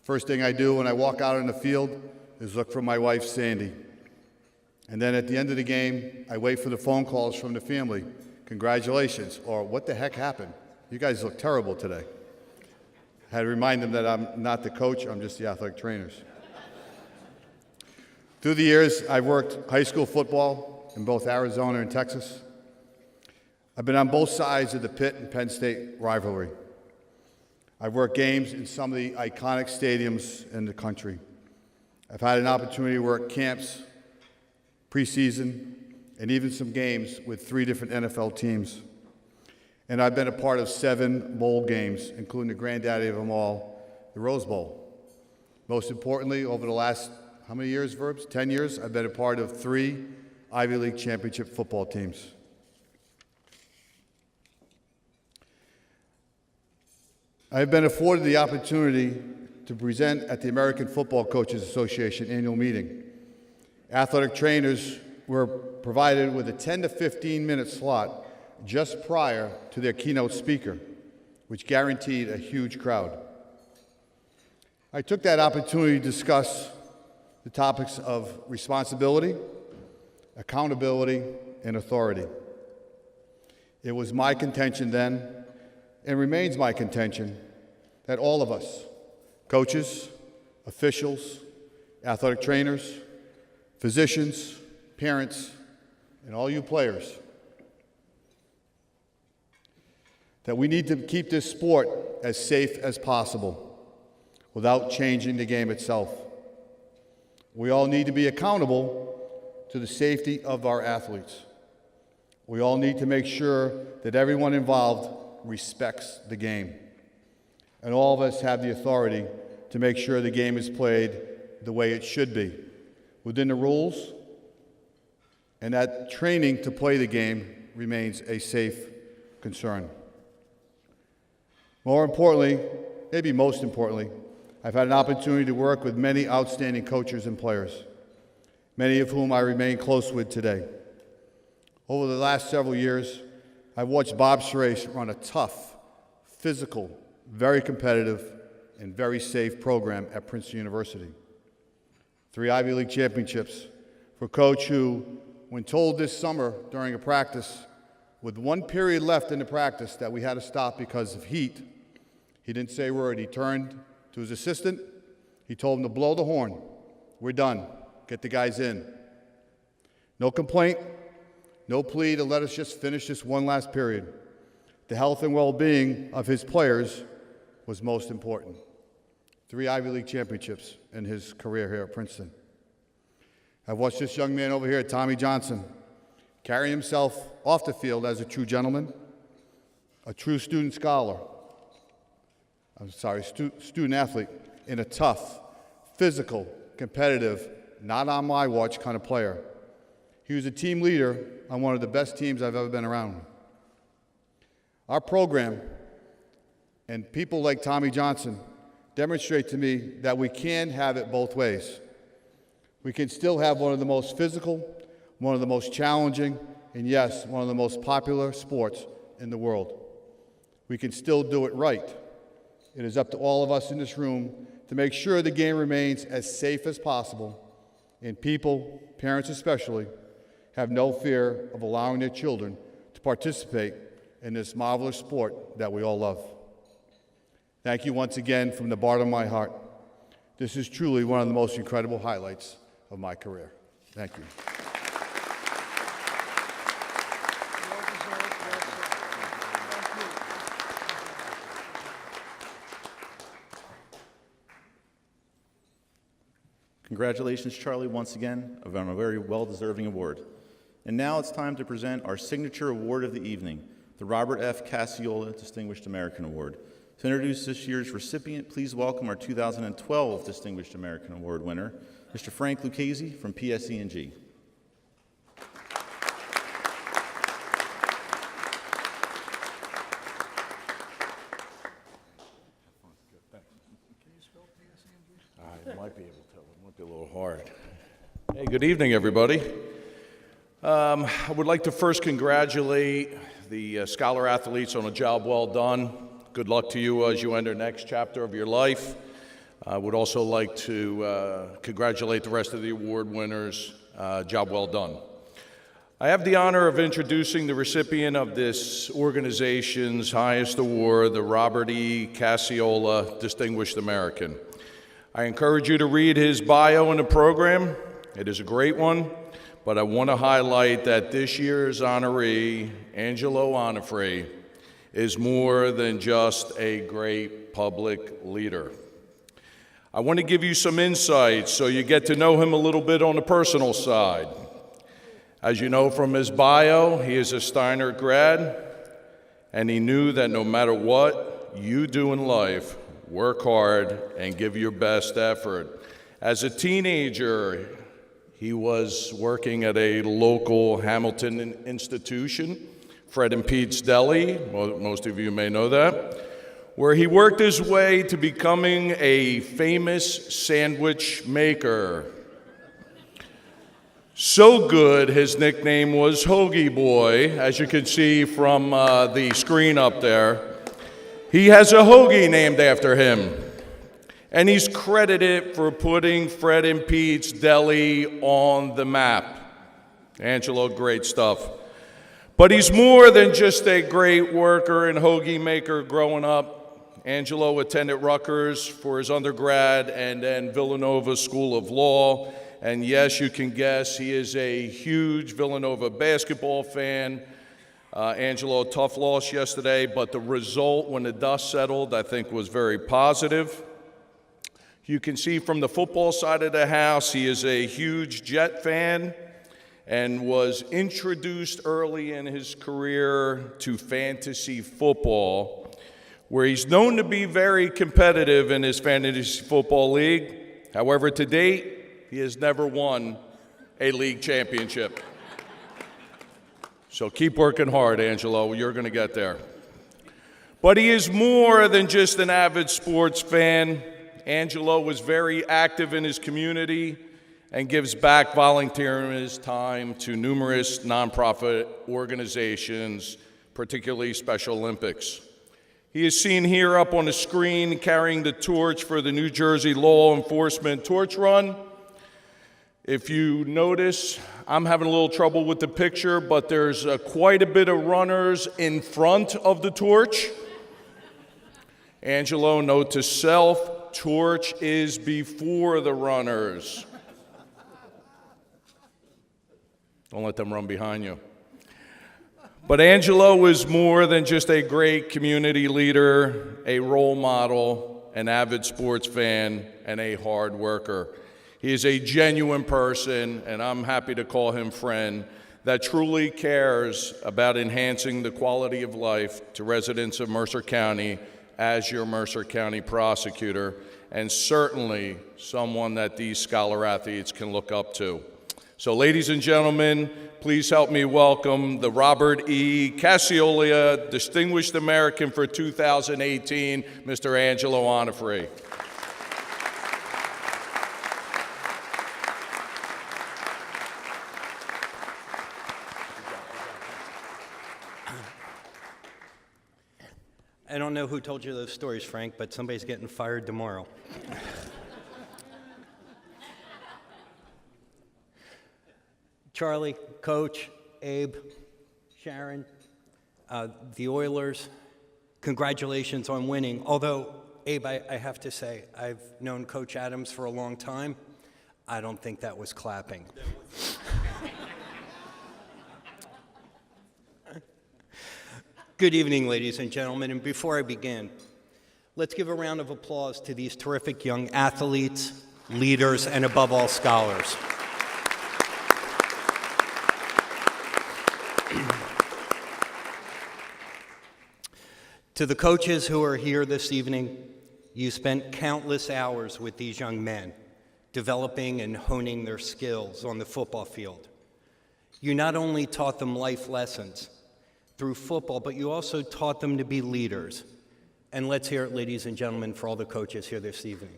First thing I do when I walk out on the field is look for my wife, Sandy. And then at the end of the game, I wait for the phone calls from the family. Congratulations, or what the heck happened? You guys look terrible today. I had to remind them that I'm not the coach, I'm just the athletic trainers. Through the years, I've worked high school football in both Arizona and Texas. I've been on both sides of the Pitt and Penn State rivalry. I've worked games in some of the iconic stadiums in the country. I've had an opportunity to work camps, preseason, and even some games with 3 different NFL teams. And I've been a part of 7 bowl games, including the granddaddy of them all, the Rose Bowl. Most importantly, over the last, how many years, Verbs? 10 years, I've been a part of 3 Ivy League championship football teams. I have been afforded the opportunity to present at the American Football Coaches Association annual meeting. Athletic trainers were provided with a 10 to 15 minute slot just prior to their keynote speaker, which guaranteed a huge crowd. I took that opportunity to discuss the topics of responsibility, accountability, and authority. It was my contention then, and remains my contention, that all of us, coaches, officials, athletic trainers, physicians, parents, and all you players, that we need to keep this sport as safe as possible without changing the game itself. We all need to be accountable to the safety of our athletes. We all need to make sure that everyone involved respects the game. And all of us have the authority to make sure the game is played the way it should be, within the rules, and that training to play the game remains a safe concern. More importantly, maybe most importantly, I've had an opportunity to work with many outstanding coaches and players, many of whom I remain close with today. Over the last several years, I've watched Bob Schrace run a tough, physical, very competitive, and very safe program at Princeton University. 3 Ivy League championships for a coach who, when told this summer during a practice, with 1 period left in the practice that we had to stop because of heat, he didn't say a word. He turned to his assistant. He told him to blow the horn. We're done. Get the guys in. No complaint, no plea to let us just finish this one last period. The health and well-being of his players was most important. 3 Ivy League championships in his career here at Princeton. I've watched this young man over here, Tommy Johnson, carry himself off the field as a true gentleman, a true student athlete, and a tough, physical, competitive, not on my watch kind of player. He was a team leader on one of the best teams I've ever been around. Our program and people like Tommy Johnson demonstrate to me that we can have it both ways. We can still have one of the most physical, one of the most challenging, and yes, one of the most popular sports in the world. We can still do it right. It is up to all of us in this room to make sure the game remains as safe as possible, and people, parents especially, have no fear of allowing their children to participate in this marvelous sport that we all love. Thank you once again from the bottom of my heart. This is truly one of the most incredible highlights of my career. Thank you. Congratulations, Charlie, once again on a very well-deserving award. And now it's time to present our signature award of the evening, the Robert F. Cassiola Distinguished American Award. To introduce this year's recipient, please welcome our 2012 Distinguished American Award winner, Mr. Frank Lucchese from PSE&G. I might be able to. It might be a little hard. Hey, good evening, everybody. I would like to first congratulate the Scholar athletes on a job well done. Good luck to you as you enter the next chapter of your life. I would also like to congratulate the rest of the award winners. Job well done. I have the honor of introducing the recipient of this organization's highest award, the Robert E. Cassiola Distinguished American. I encourage you to read his bio in the program. It is a great one, but I want to highlight that this year's honoree, Angelo Onofre, is more than just a great public leader. I want to give you some insights so you get to know him a little bit on the personal side. As you know from his bio, he is a Steiner grad, and he knew that no matter what you do in life, work hard and give your best effort. As a teenager, he was working at a local Hamilton institution, Fred and Pete's Deli, most of you may know that, where he worked his way to becoming a famous sandwich maker. So good, his nickname was Hoagie Boy, as you can see from the screen up there. He has a hoagie named after him. And he's credited for putting Fred and Pete's Deli on the map. Angelo, great stuff. But he's more than just a great worker and hoagie maker growing up. Angelo attended Rutgers for his undergrad and then Villanova School of Law. And yes, you can guess, he is a huge Villanova basketball fan. Angelo, tough loss yesterday, but the result when the dust settled, I think, was very positive. You can see from the football side of the house, he is a huge Jet fan and was introduced early in his career to fantasy football, where he's known to be very competitive in his fantasy football league. However, to date, he has never won a league championship. So keep working hard, Angelo. You're going to get there. But he is more than just an avid sports fan. Angelo was very active in his community and gives back volunteering his time to numerous nonprofit organizations, particularly Special Olympics. He is seen here up on the screen carrying the torch for the New Jersey Law Enforcement Torch Run. If you notice, I'm having a little trouble with the picture, but there's quite a bit of runners in front of the torch. Angelo, note to self, torch is before the runners. Don't let them run behind you. But Angelo is more than just a great community leader, a role model, an avid sports fan, and a hard worker. He is a genuine person, and I'm happy to call him friend, that truly cares about enhancing the quality of life to residents of Mercer County as your Mercer County prosecutor, and certainly someone that these scholar athletes can look up to. So ladies and gentlemen, please help me welcome the Robert E. Cacciola Distinguished American for 2018, Mr. Angelo Onofre. I don't know who told you those stories, Frank, but somebody's getting fired tomorrow. Charlie, Coach, Abe, Sharon, the Oilers, congratulations on winning. Although, Abe, I have to say, I've known Coach Adams for a long time. I don't think that was clapping. Good evening, ladies and gentlemen, and before I begin, let's give a round of applause to these terrific young athletes, leaders, and above all, scholars. To the coaches who are here this evening, you spent countless hours with these young men, developing and honing their skills on the football field. You not only taught them life lessons through football, but you also taught them to be leaders. And let's hear it, ladies and gentlemen, for all the coaches here this evening.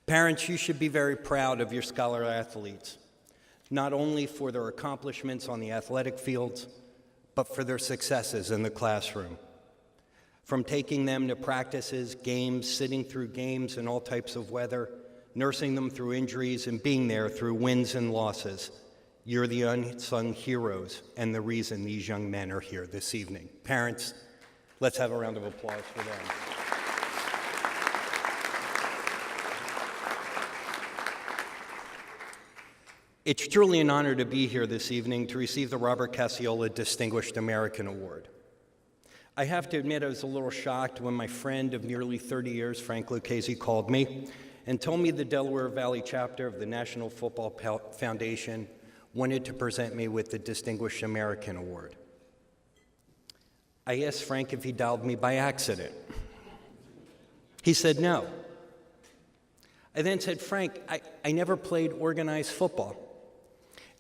Parents, you should be very proud of your scholar athletes, not only for their accomplishments on the athletic fields, but for their successes in the classroom. From taking them to practices, games, sitting through games in all types of weather, nursing them through injuries, and being there through wins and losses. You're the unsung heroes and the reason these young men are here this evening. Parents, Let's have a round of applause for them. It's truly an honor to be here this evening to receive the Robert Cassiola Distinguished American Award. I have to admit I was a little shocked when my friend of nearly 30 years, Frank Lucchese, called me and told me the Delaware Valley chapter of the National Football Foundation wanted to present me with the Distinguished American Award. I asked Frank if he dialed me by accident. He said no. I then said, Frank, I never played organized football,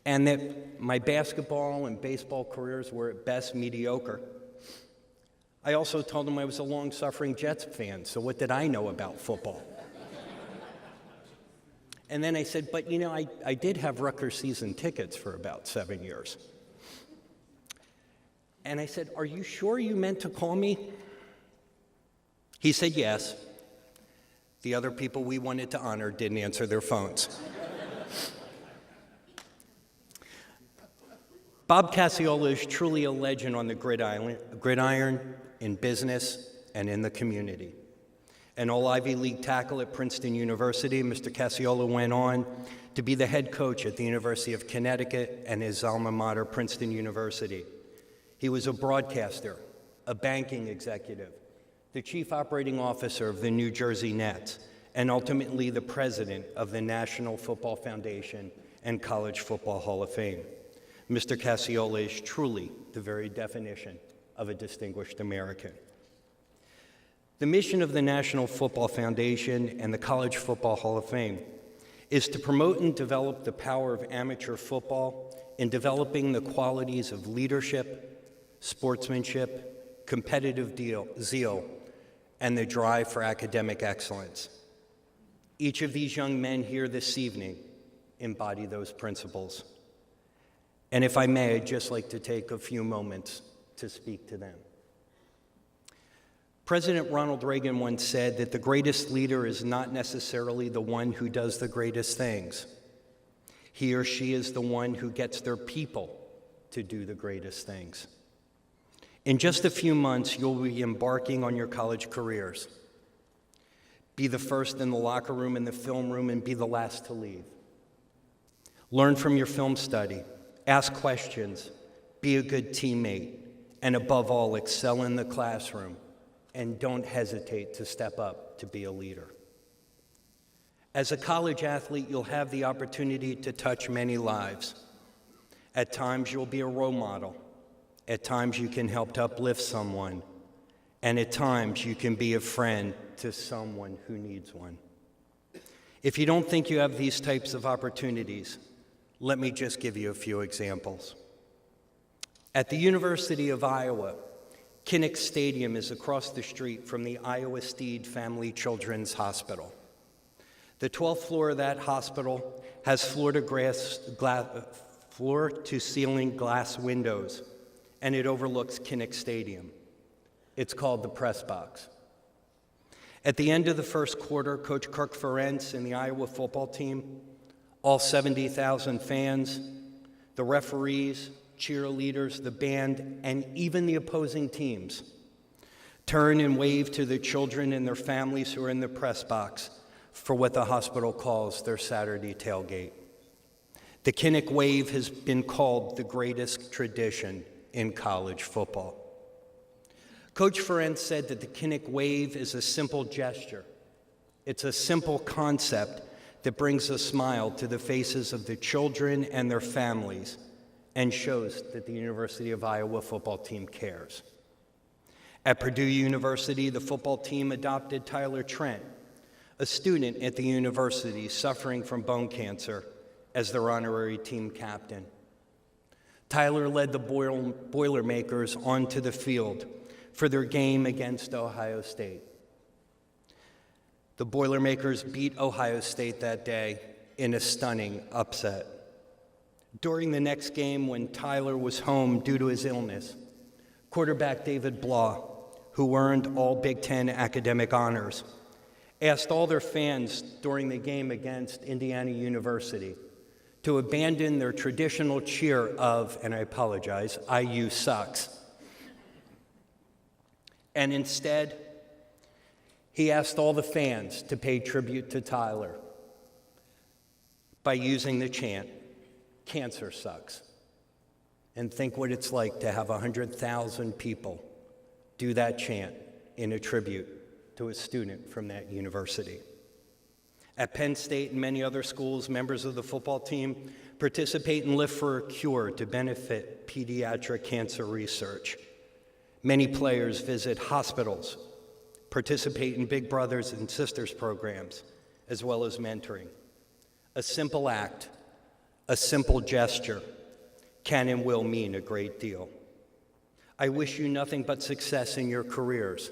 and that my basketball and baseball careers were at best mediocre. I also told him I was a long-suffering Jets fan, so what did I know about football? And then I said, but you know, I did have Rutgers season tickets for about 7 years. And I said, are you sure you meant to call me? He said yes. The other people we wanted to honor didn't answer their phones. Bob Cassiola is truly a legend on the gridiron, in business, and in the community. An all-Ivy League tackle at Princeton University, Mr. Cassiola went on to be the head coach at the University of Connecticut and his alma mater, Princeton University. He was a broadcaster, a banking executive, the chief operating officer of the New Jersey Nets, and ultimately the president of the National Football Foundation and College Football Hall of Fame. Mr. Cassiola is truly the very definition of a distinguished American. The mission of the National Football Foundation and the College Football Hall of Fame is to promote and develop the power of amateur football in developing the qualities of leadership, sportsmanship, competitive zeal, and the drive for academic excellence. Each of these young men here this evening embody those principles. And if I may, I'd just like to take a few moments to speak to them. President Ronald Reagan once said that the greatest leader is not necessarily the one who does the greatest things. He or she is the one who gets their people to do the greatest things. In just a few months, you'll be embarking on your college careers. Be the first in the locker room, in the film room, and be the last to leave. Learn from your film study. Ask questions. Be a good teammate. And above all, excel in the classroom. And don't hesitate to step up to be a leader. As a college athlete, you'll have the opportunity to touch many lives. At times, you'll be a role model. At times, you can help to uplift someone. And at times, you can be a friend to someone who needs one. If you don't think you have these types of opportunities, let me just give you a few examples. At the University of Iowa, Kinnick Stadium is across the street from the Iowa Stead Family Children's Hospital. The 12th floor of that hospital has floor-to-ceiling glass windows, and it overlooks Kinnick Stadium. It's called the Press Box. At the end of the first quarter, Coach Kirk Ferentz and the Iowa football team, all 70,000 fans, the referees, cheerleaders, the band, and even the opposing teams turn and wave to the children and their families who are in the press box for what the hospital calls their Saturday tailgate. The Kinnick wave has been called the greatest tradition in college football. Coach Ferentz said that the Kinnick wave is a simple gesture. It's a simple concept that brings a smile to the faces of the children and their families and shows that the University of Iowa football team cares. At Purdue University, the football team adopted Tyler Trent, a student at the university suffering from bone cancer, as their honorary team captain. Tyler led the Boilermakers onto the field for their game against Ohio State. The Boilermakers beat Ohio State that day in a stunning upset. During the next game, when Tyler was home due to his illness, quarterback David Blah, who earned all Big Ten academic honors, asked all their fans during the game against Indiana University to abandon their traditional cheer of, and I apologize, IU sucks, And instead, he asked all the fans to pay tribute to Tyler by using the chant, "Cancer sucks." And think what it's like to have 100,000 people do that chant in a tribute to a student from that university. At Penn State and many other schools, members of the football team participate in Live for a Cure to benefit pediatric cancer research. Many players visit hospitals, participate in Big Brothers and Sisters programs, as well as mentoring. A simple act, a simple gesture, can and will mean a great deal. I wish you nothing but success in your careers.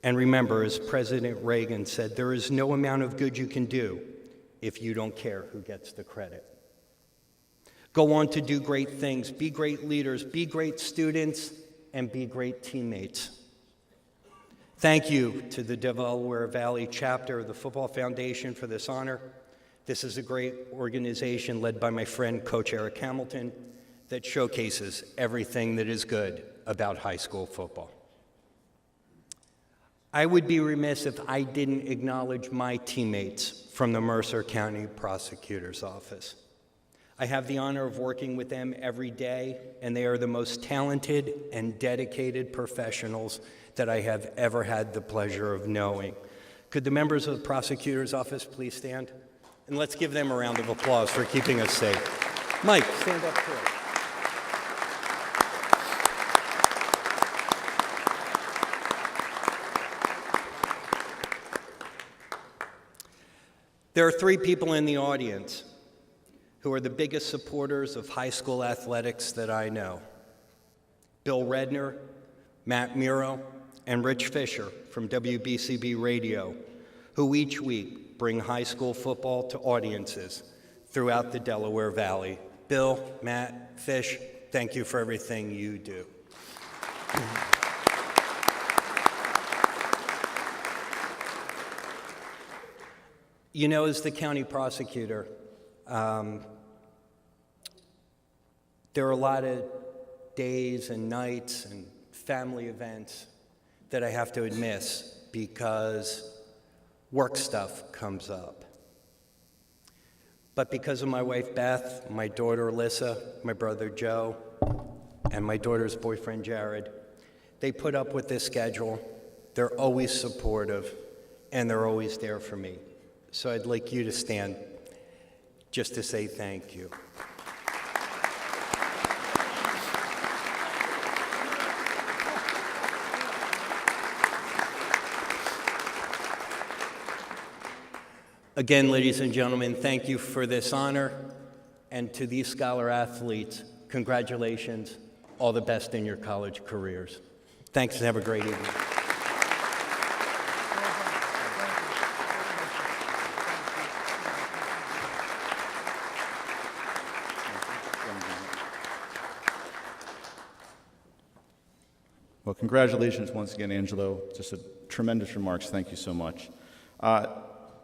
And remember, as President Reagan said, there is no amount of good you can do if you don't care who gets the credit. Go on to do great things, be great leaders, be great students, and be great teammates. Thank you to the Delaware Valley chapter of the Football Foundation for this honor. This is a great organization led by my friend, Coach Eric Hamilton, that showcases everything that is good about high school football. I would be remiss if I didn't acknowledge my teammates from the Mercer County Prosecutor's Office. I have the honor of working with them every day, and they are the most talented and dedicated professionals that I have ever had the pleasure of knowing. Could the members of the Prosecutor's Office please stand? And let's give them a round of applause for keeping us safe. Mike, stand up too. There are three people in the audience who are the biggest supporters of high school athletics that I know. Bill Redner, Matt Muro, and Rich Fisher from WBCB Radio, who each week bring high school football to audiences throughout the Delaware Valley. Bill, Matt, Fish, thank you for everything you do. You know, as the county prosecutor, there are a lot of days and nights and family events that I have to miss because work stuff comes up. But because of my wife Beth, my daughter Alyssa, my brother Joe, and my daughter's boyfriend Jared, they put up with this schedule. They're always supportive, and they're always there for me. So I'd like you to stand just to say thank you. Again, ladies and gentlemen, thank you for this honor. And to these scholar athletes, congratulations. All the best in your college careers. Thanks and have a great evening. Well, congratulations once again, Angelo. Just a tremendous remarks. Thank you so much.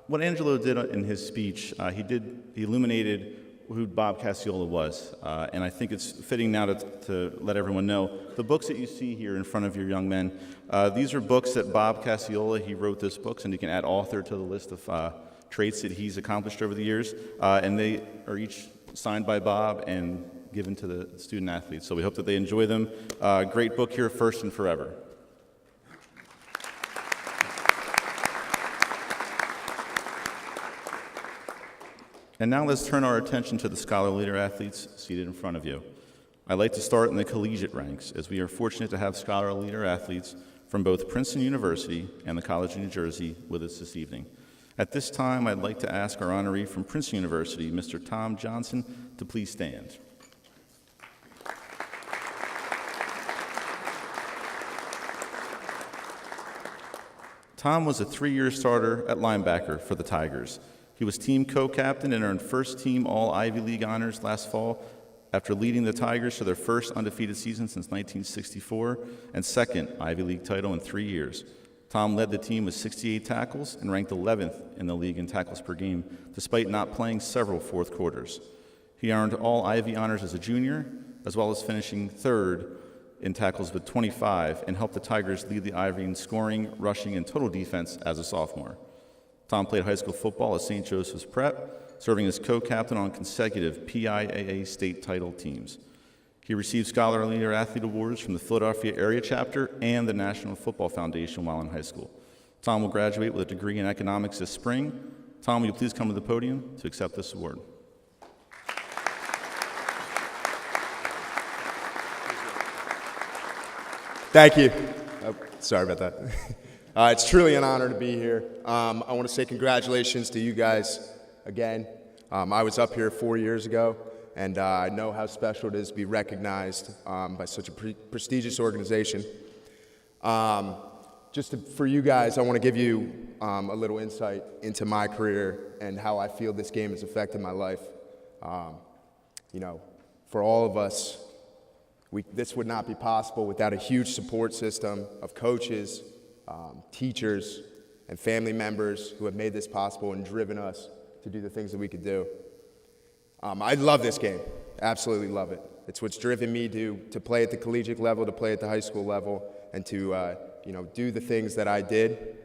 What Angelo did in his speech, he illuminated who Bob Cassiola was, and I think it's fitting now to let everyone know the books that you see here in front of your young men. These are books that Bob Cassiola, he wrote these books, and you can add author to the list of traits that he's accomplished over the years, and they are each signed by Bob and given to the student athletes. So we hope that they enjoy them. Great book here, First and Forever. And now let's turn our attention to the Scholar Leader athletes seated in front of you. I'd like to start in the collegiate ranks, as we are fortunate to have Scholar Leader athletes from both Princeton University and the College of New Jersey with us this evening. At this time, I'd like to ask our honoree from Princeton University, Mr. Tom Johnson, to please stand. Tom was a 3-year starter at linebacker for the Tigers. He was team co-captain and earned first-team All-Ivy League honors last fall after leading the Tigers to their first undefeated season since 1964 and second Ivy League title in 3 years. Tom led the team with 68 tackles and ranked 11th in the league in tackles per game, despite not playing several fourth quarters. He earned All-Ivy honors as a junior, as well as finishing third in tackles with 25 and helped the Tigers lead the Ivy in scoring, rushing, and total defense as a sophomore. Tom played high school football at St. Joseph's Prep, serving as co-captain on consecutive PIAA state title teams. He received Scholar Leader Athlete Awards from the Philadelphia area chapter and the National Football Foundation while in high school. Tom will graduate with a degree in economics this spring. Tom, will you please come to the podium to accept this award? Thank you. Sorry about that. It's truly an honor to be here. I want to say congratulations to you guys again. I was up here 4 years ago, and I know how special it is to be recognized by such a prestigious organization. For you guys, I want to give you a little insight into my career and how I feel this game has affected my life. For all of us, this would not be possible without a huge support system of coaches, teachers, and family members who have made this possible and driven us to do the things that we could do. I love this game, absolutely love it. It's what's driven me to play at the collegiate level, to play at the high school level, and to do the things that I did.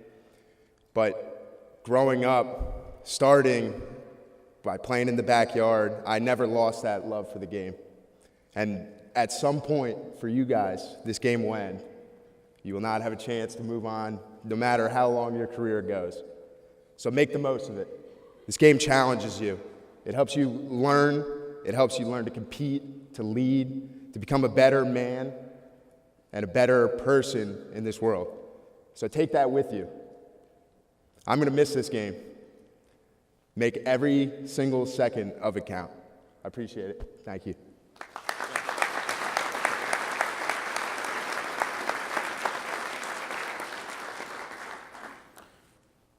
But growing up, starting by playing in the backyard, I never lost that love for the game. And at some point, for you guys, this game will end. You will not have a chance to move on, no matter how long your career goes. So make the most of it. This game challenges you. It helps you learn. It helps you learn to compete, to lead, to become a better man and a better person in this world. So take that with you. I'm going to miss this game. Make every single second of it count. I appreciate it. Thank you.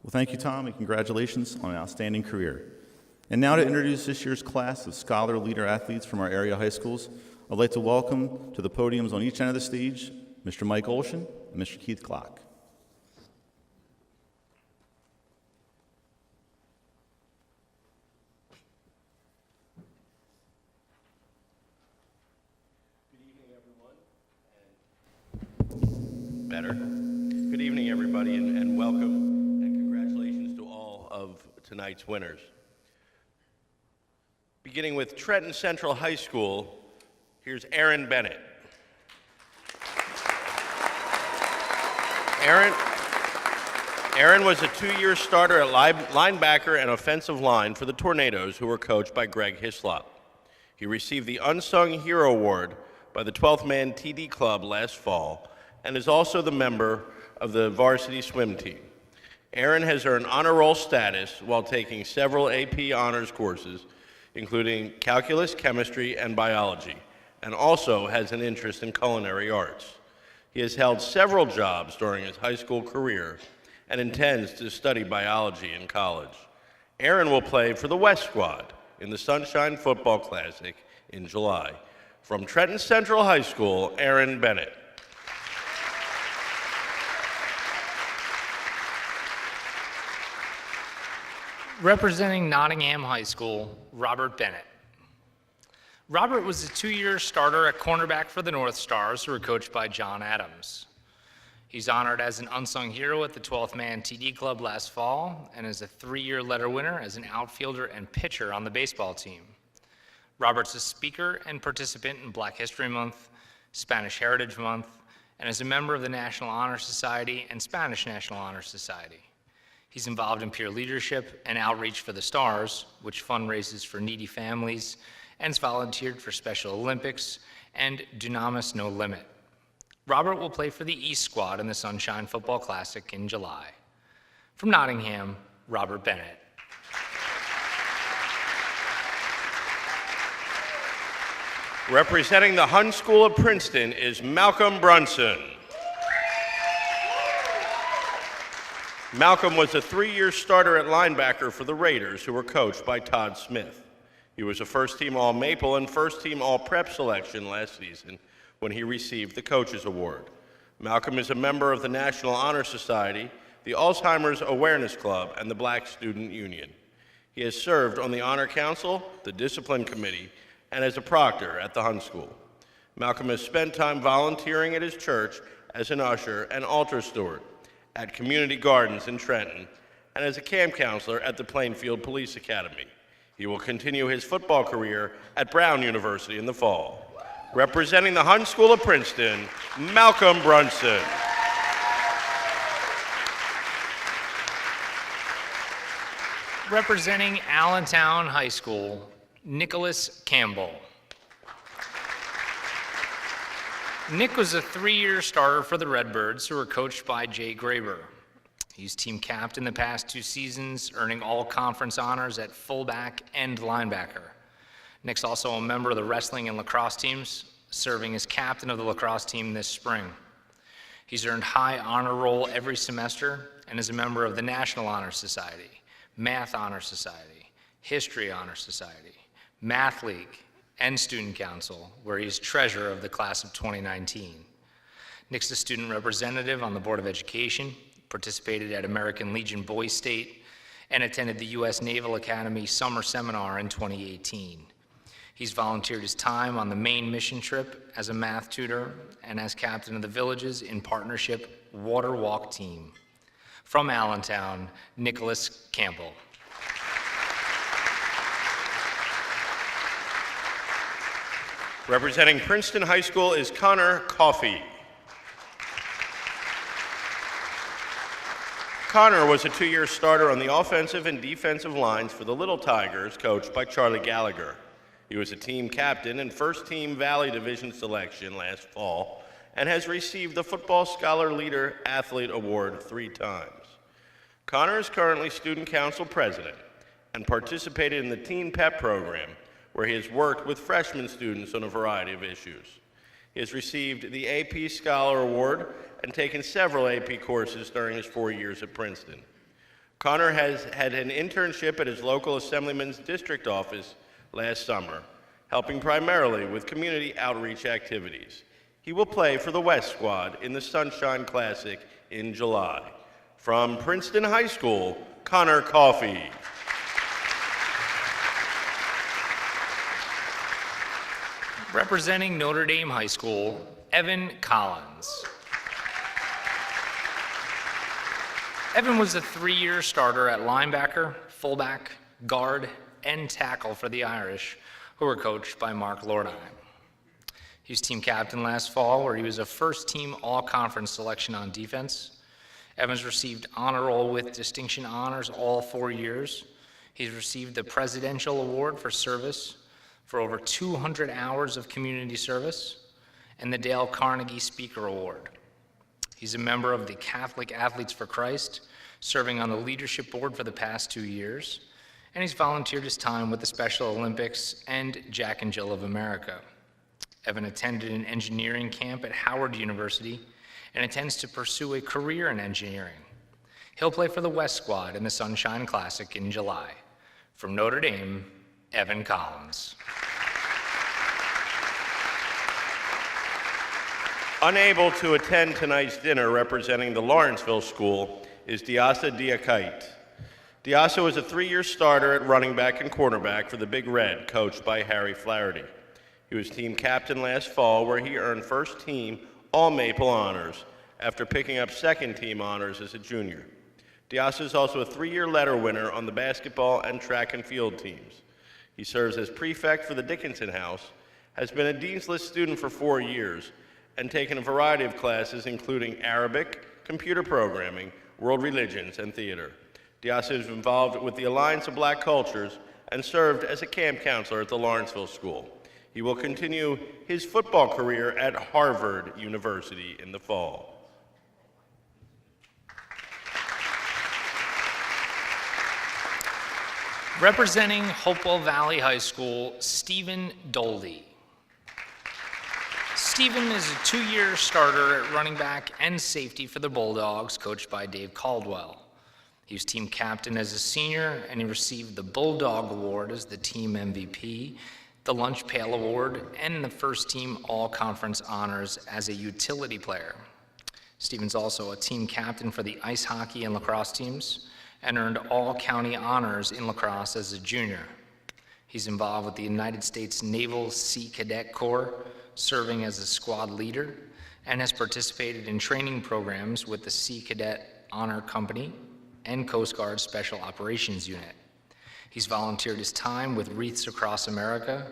Well, thank you, Tom, and congratulations on an outstanding career. And now to introduce this year's class of Scholar Leader athletes from our area high schools, I'd like to welcome to the podiums on each end of the stage Mr. Mike Olshan and Mr. Keith Klock. Better. Good evening, everybody, and welcome. Of tonight's winners. Beginning with Trenton Central High School, here's Aaron Bennett. Aaron was a two-year starter at linebacker and offensive line for the Tornadoes, who were coached by Greg Hislop. He received the Unsung Hero Award by the 12th Man TD Club last fall and is also the member of the varsity swim team. Aaron has earned honor roll status while taking several AP honors courses, including calculus, chemistry, and biology, and also has an interest in culinary arts. He has held several jobs during his high school career and intends to study biology in college. Aaron will play for the West Squad in the Sunshine Football Classic in July. From Trenton Central High School, Aaron Bennett. Representing Nottingham High School, Robert Bennett. Robert was a two-year starter at cornerback for the North Stars, who were coached by John Adams. He's honored as an unsung hero at the 12th Man TD Club last fall and is a three-year letter winner as an outfielder and pitcher on the baseball team. Robert's a speaker and participant in Black History Month, Spanish Heritage Month, and is a member of the National Honor Society and Spanish National Honor Society. He's involved in peer leadership and outreach for the Stars, which fundraises for needy families, and has volunteered for Special Olympics and Dunamis No Limit. Robert will play for the East Squad in the Sunshine Football Classic in July. From Nottingham, Robert Bennett. Representing the Hun School of Princeton is Malcolm Brunson. Malcolm was a three-year starter at linebacker for the Raiders, who were coached by Todd Smith. He was a first-team All-Maple and first-team All-Prep selection last season when he received the Coaches Award. Malcolm is a member of the National Honor Society, the Alzheimer's Awareness Club, and the Black Student Union. He has served on the Honor Council, the Discipline Committee, and as a proctor at the Hun School. Malcolm has spent time volunteering at his church as an usher and altar steward, at community gardens in Trenton, and as a camp counselor at the Plainfield Police Academy. He will continue his football career at Brown University in the fall. Representing the Hunt School of Princeton, Malcolm Brunson. Representing Allentown High School, Nicholas Campbell. Nick was a 3-year starter for the Redbirds, who were coached by Jay Graber. He's team captain the past 2 seasons, earning all conference honors at fullback and linebacker. Nick's also a member of the wrestling and lacrosse teams, serving as captain of the lacrosse team this spring. He's earned high honor roll every semester and is a member of the National Honor Society, Math Honor Society, History Honor Society, Math League, and Student Council, where he's treasurer of the class of 2019. Nick's a student representative on the Board of Education, participated at American Legion Boys State, and attended the U.S. Naval Academy Summer Seminar in 2018. He's volunteered his time on the Maine mission trip as a math tutor and as captain of the Villages in Partnership Water Walk Team. From Allentown, Nicholas Campbell. Representing Princeton High School is Connor Coffey. Connor was a 2-year starter on the offensive and defensive lines for the Little Tigers, coached by Charlie Gallagher. He was a team captain and first-team Valley Division selection last fall and has received the Football Scholar Leader Athlete Award 3 times. Connor is currently Student Council President and participated in the Teen Pep program, where he has worked with freshman students on a variety of issues. He has received the AP Scholar Award and taken several AP courses during his 4 years at Princeton. Connor has had an internship at his local Assemblyman's District Office last summer, helping primarily with community outreach activities. He will play for the West Squad in the Sunshine Classic in July. From Princeton High School, Connor Coffey. Representing Notre Dame High School, Evan Collins. Evan was a 3-year starter at linebacker, fullback, guard, and tackle for the Irish, who were coached by Mark Lordine. He was team captain last fall, where he was a first-team all-conference selection on defense. Evans received honor roll with distinction honors all 4 years. He's received the Presidential Award for service for over 200 hours of community service and the Dale Carnegie Speaker Award. He's a member of the Catholic Athletes for Christ, serving on the leadership board for the past 2 years, and he's volunteered his time with the Special Olympics and Jack and Jill of America. Evan attended an engineering camp at Howard University and intends to pursue a career in engineering. He'll play for the West Squad in the Sunshine Classic in July. From Notre Dame, Evan Collins. Unable to attend tonight's dinner, representing the Lawrenceville School, is Diasa Diakite. Diasa was a 3-year starter at running back and cornerback for the Big Red, coached by Harry Flaherty. He was team captain last fall, where he earned first-team All-Maple honors after picking up second-team honors as a junior. Diasa is also a 3-year letter winner on the basketball and track and field teams. He serves as prefect for the Dickinson House, has been a Dean's List student for 4 years, and taken a variety of classes including Arabic, computer programming, world religions, and theater. Diasa is involved with the Alliance of Black Cultures and served as a camp counselor at the Lawrenceville School. He will continue his football career at Harvard University in the fall. Representing Hopewell Valley High School, Stephen Doldy. Stephen is a 2-year starter at running back and safety for the Bulldogs, coached by Dave Caldwell. He was team captain as a senior, and he received the Bulldog Award as the team MVP, the Lunch Pail Award, and the first team all-conference honors as a utility player. Stephen's also a team captain for the ice hockey and lacrosse teams, and earned all-county honors in lacrosse as a junior. He's involved with the United States Naval Sea Cadet Corps, serving as a squad leader, and has participated in training programs with the Sea Cadet Honor Company and Coast Guard Special Operations Unit. He's volunteered his time with Wreaths Across America,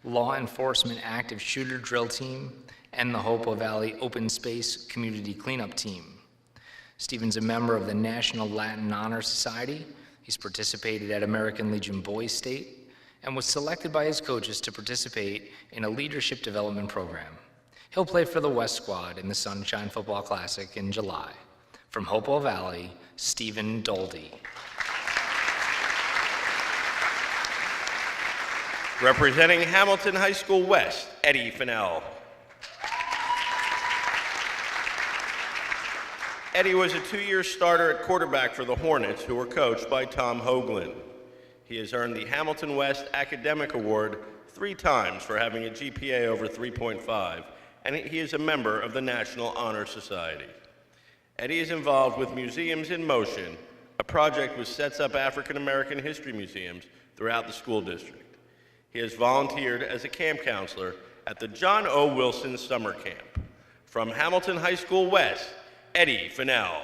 Law Enforcement Active Shooter Drill Team, and the Hopewell Valley Open Space Community Cleanup Team. Stephen's a member of the National Latin Honor Society. He's participated at American Legion Boys State and was selected by his coaches to participate in a leadership development program. He'll play for the West Squad in the Sunshine Football Classic in July. From Hopewell Valley, Stephen Doldy. Representing Hamilton High School West, Eddie Fennell. Eddie was a two-year starter at quarterback for the Hornets, who were coached by Tom Hoagland. He has earned the Hamilton West Academic Award 3 times for having a GPA over 3.5, and he is a member of the National Honor Society. Eddie is involved with Museums in Motion, a project which sets up African American history museums throughout the school district. He has volunteered as a camp counselor at the John O. Wilson Summer Camp. From Hamilton High School West, Eddie Fennell.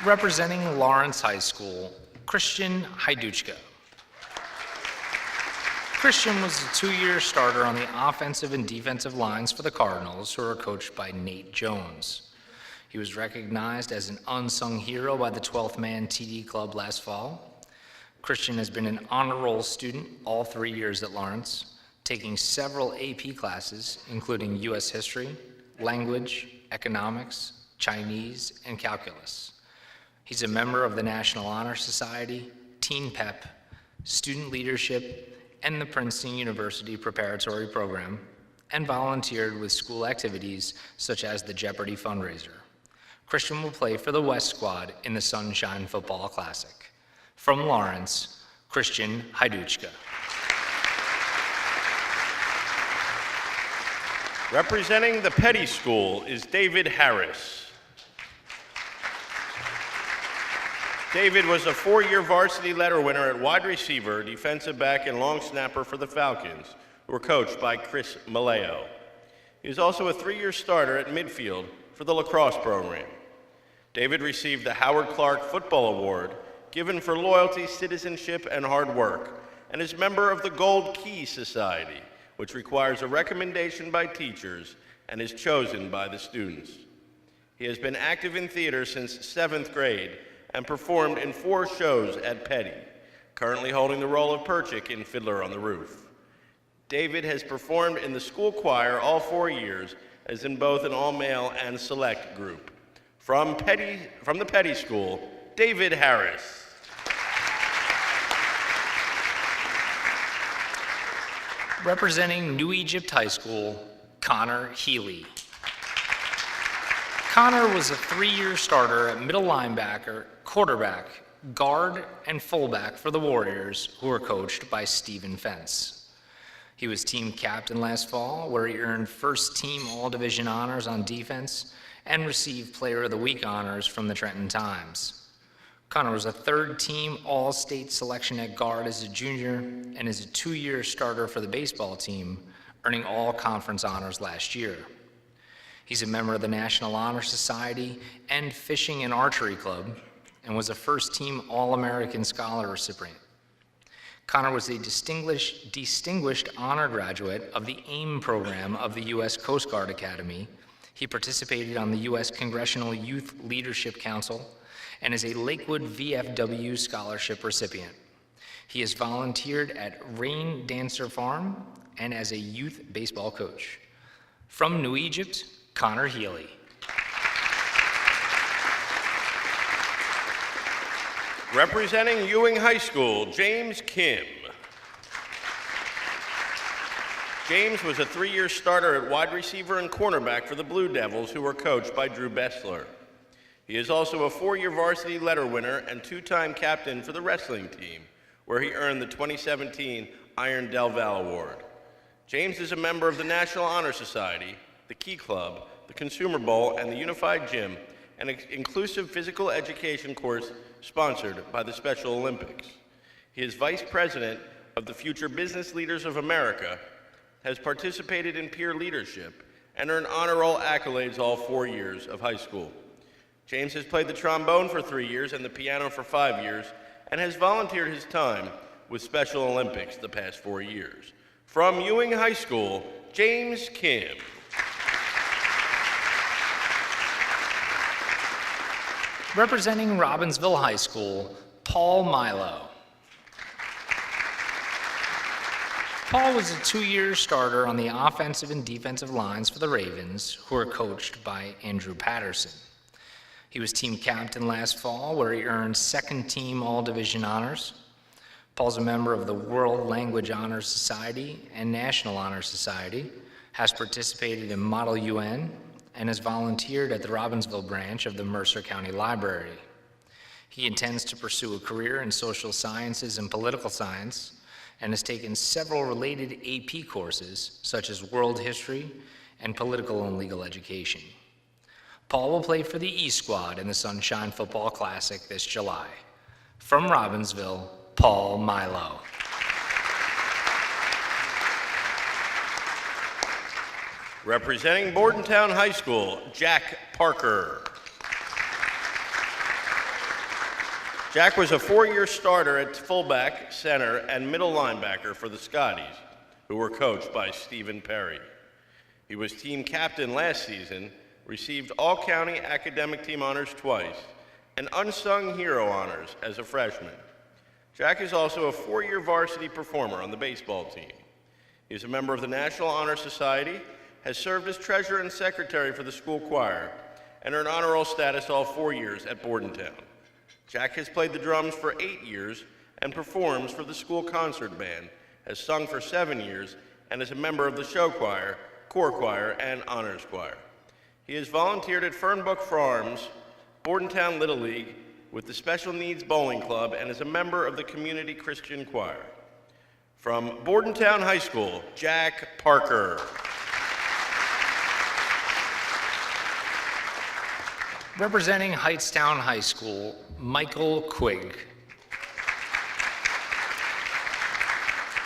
Representing Lawrence High School, Christian Hajduchka. Christian was a 2-year starter on the offensive and defensive lines for the Cardinals, who are coached by Nate Jones. He was recognized as an unsung hero by the 12th Man TD Club last fall. Christian has been an honor roll student all 3 years at Lawrence, taking several AP classes, including U.S. history, language, economics, Chinese, and calculus. He's a member of the National Honor Society, Teen Pep, Student Leadership, and the Princeton University Preparatory Program, and volunteered with school activities such as the Jeopardy fundraiser. Christian will play for the West Squad in the Sunshine Football Classic. From Lawrence, Christian Hajduchka. Representing the Petty School is David Harris. David was a 4-year varsity letter winner at wide receiver, defensive back, and long snapper for the Falcons, who were coached by Chris Maleo. He was also a 3-year starter at midfield for the lacrosse program. David received the Howard Clark Football Award, given for loyalty, citizenship, and hard work, and is member of the Gold Key Society, which requires a recommendation by teachers and is chosen by the students. He has been active in theater since 7th grade and performed in 4 shows at Petty, currently holding the role of Perchik in Fiddler on the Roof. David has performed in the school choir all 4 years, as in both an all-male and select group. From the Petty School, David Harris. Representing New Egypt High School, Connor Healy. Connor was a 3-year starter at middle linebacker, quarterback, guard, and fullback for the Warriors, who were coached by Stephen Fentz. He was team captain last fall, where he earned first-team All-Division honors on defense and received Player of the Week honors from the Trenton Times. Connor was a 3rd-team All-State selection at guard as a junior and is a 2-year starter for the baseball team, earning all-conference honors last year. He's a member of the National Honor Society and Fishing and Archery Club, and was a first-team All-American Scholar recipient. Connor was a distinguished honor graduate of the AIM program of the U.S. Coast Guard Academy. He participated on the U.S. Congressional Youth Leadership Council and is a Lakewood VFW scholarship recipient. He has volunteered at Rain Dancer Farm and as a youth baseball coach. From New Egypt, Connor Healy. Representing Ewing High School, James Kim. James was a 3-year starter at wide receiver and cornerback for the Blue Devils, who were coached by Drew Bessler. He is also a 4-year varsity letter winner and 2-time captain for the wrestling team, where he earned the 2017 Iron Del Val Award. James is a member of the National Honor Society, the Key Club, the Consumer Bowl, and the Unified Gym, an inclusive physical education course sponsored by the Special Olympics. He is Vice President of the Future Business Leaders of America, has participated in peer leadership, and earned honor roll accolades all 4 years of high school. James has played the trombone for 3 years and the piano for 5 years, and has volunteered his time with Special Olympics the past 4 years. From Ewing High School, James Kim. Representing Robbinsville High School, Paul Milo. Paul was a 2-year starter on the offensive and defensive lines for the Ravens, who are coached by Andrew Patterson. He was team captain last fall, where he earned second-team All-Division honors. Paul's a member of the World Language Honor Society and National Honor Society, has participated in Model UN, and has volunteered at the Robbinsville branch of the Mercer County Library. He intends to pursue a career in social sciences and political science, and has taken several related AP courses, such as world history and political and legal education. Paul will play for the E Squad in the Sunshine Football Classic this July. From Robbinsville, Paul Milo. Representing Bordentown High School, Jack Parker. Jack was a 4-year starter at fullback, center, and middle linebacker for the Scotties, who were coached by Stephen Perry. He was team captain last season, received all-county academic team honors twice, and unsung hero honors as a freshman. Jack is also a 4-year varsity performer on the baseball team. He is a member of the National Honor Society, has served as treasurer and secretary for the school choir, and earned honor roll status all 4 years at Bordentown. Jack has played the drums for 8 years and performs for the school concert band, has sung for 7 years, and is a member of the show choir, corps choir, and honors choir. He has volunteered at Fernbrook Farms, Bordentown Little League, with the Special Needs Bowling Club, and is a member of the Community Christian Choir. From Bordentown High School, Jack Parker. Representing Heightstown High School, Michael Quigg.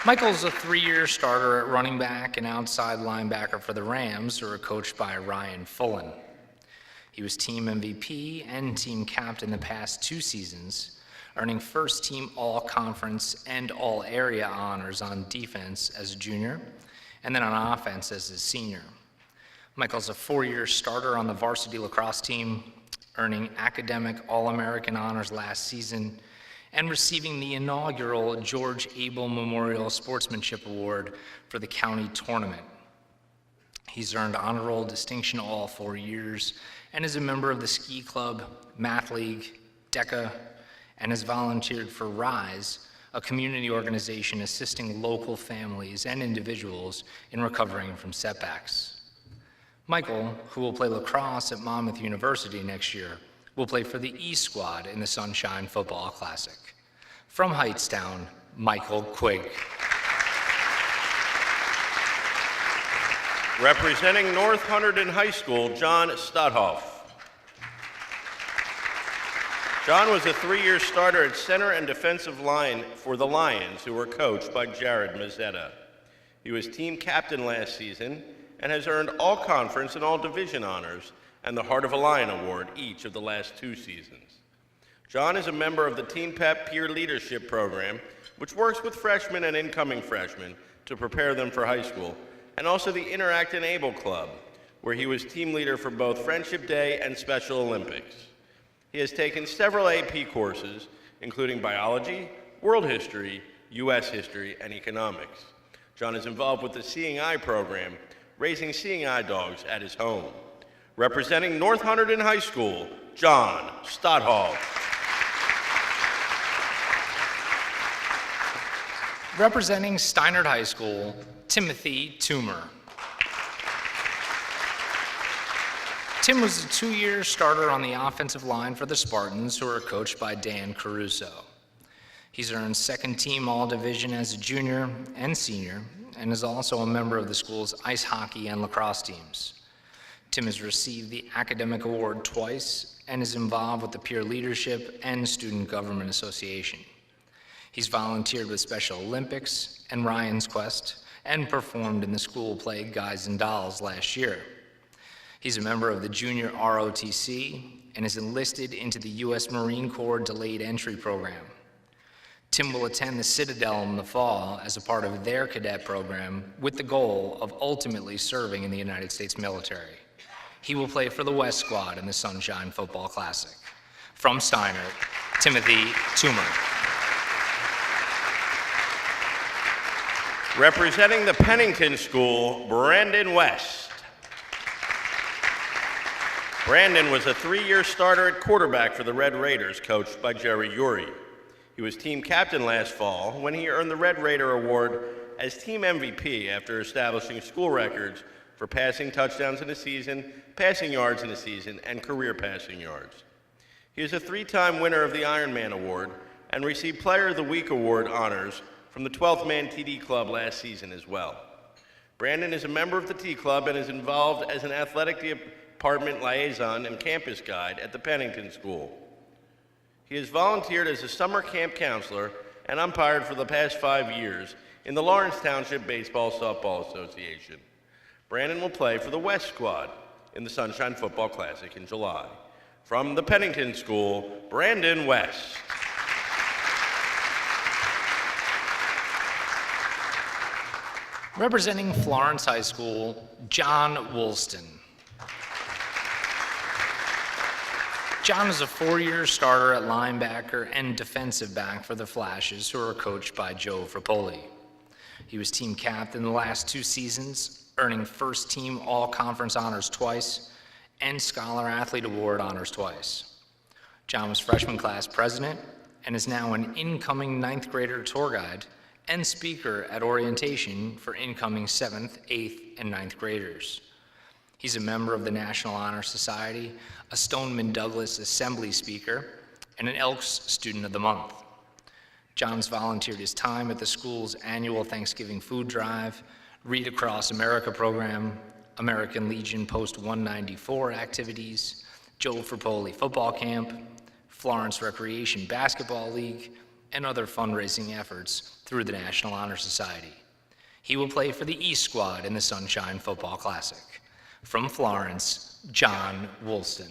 Michael's a 3-year starter at running back and outside linebacker for the Rams, who are coached by Ryan Fullen. He was team MVP and team captain the past 2 seasons, earning first-team all-conference and all-area honors on defense as a junior, and then on offense as a senior. Michael's a 4-year starter on the varsity lacrosse team, earning academic All-American honors last season and receiving the inaugural George Abel Memorial Sportsmanship Award for the county tournament. He's earned honor roll distinction all 4 years and is a member of the Ski Club, Math League, DECA, and has volunteered for RISE, a community organization assisting local families and individuals in recovering from setbacks. Michael, who will play lacrosse at Monmouth University next year, will play for the E Squad in the Sunshine Football Classic. From Heightstown, Michael Quigg. Representing North Hunterdon High School, John Stadhoff. John was a 3-year starter at center and defensive line for the Lions, who were coached by Jared Mazzetta. He was team captain last season and has earned all-conference and all-division honors and the Heart of a Lion Award each of the last 2 seasons. John is a member of the Teen Pep Peer Leadership Program, which works with freshmen and incoming freshmen to prepare them for high school, and also the Interact and Able Club, where he was team leader for both Friendship Day and Special Olympics. He has taken several AP courses, including biology, world history, U.S. history, and economics. John is involved with the Seeing Eye program, raising seeing eye dogs at his home. Representing North Hunterdon High School, John Stadhoff. Representing Steinert High School, Timothy Toomer. Tim was a 2-year starter on the offensive line for the Spartans, who are coached by Dan Caruso. He's earned second-team All-Division as a junior and senior, and is also a member of the school's ice hockey and lacrosse teams. Tim has received the Academic Award twice and is involved with the Peer Leadership and Student Government Association. He's volunteered with Special Olympics and Ryan's Quest and performed in the school play Guys and Dolls last year. He's a member of the Junior ROTC and is enlisted into the U.S. Marine Corps Delayed Entry Program. Tim will attend the Citadel in the fall as a part of their cadet program with the goal of ultimately serving in the United States military. He will play for the West Squad in the Sunshine Football Classic. From Steiner, Timothy Toomer. Representing the Pennington School, Brandon West. Brandon was a 3-year starter at quarterback for the Red Raiders, coached by Jerry Uri. He was team captain last fall when he earned the Red Raider Award as team MVP after establishing school records for passing touchdowns in a season, passing yards in a season, and career passing yards. He is a 3-time winner of the Ironman Award and received Player of the Week Award honors from the 12th Man TD Club last season as well. Brandon is a member of the T Club and is involved as an athletic department liaison and campus guide at the Pennington School. He has volunteered as a summer camp counselor and umpired for the past 5 years in the Lawrence Township Baseball Softball Association. Brandon will play for the West Squad in the Sunshine Football Classic in July. From the Pennington School, Brandon West. Representing Florence High School, John Woolston. John is a 4-year starter at linebacker and defensive back for the Flashes, who are coached by Joe Frappoli. He was team captain the last 2 seasons, earning first team all-conference honors twice and Scholar Athlete Award honors twice. John was freshman class president and is now an incoming 9th grader tour guide and speaker at orientation for incoming 7th, 8th, and 9th graders. He's a member of the National Honor Society, a Stoneman Douglas Assembly Speaker, and an Elks Student of the Month. John's volunteered his time at the school's annual Thanksgiving food drive, Read Across America program, American Legion Post 194 activities, Joe Frappoli football camp, Florence Recreation Basketball League, and other fundraising efforts through the National Honor Society. He will play for the East Squad in the Sunshine Football Classic. From Florence, John Woolston.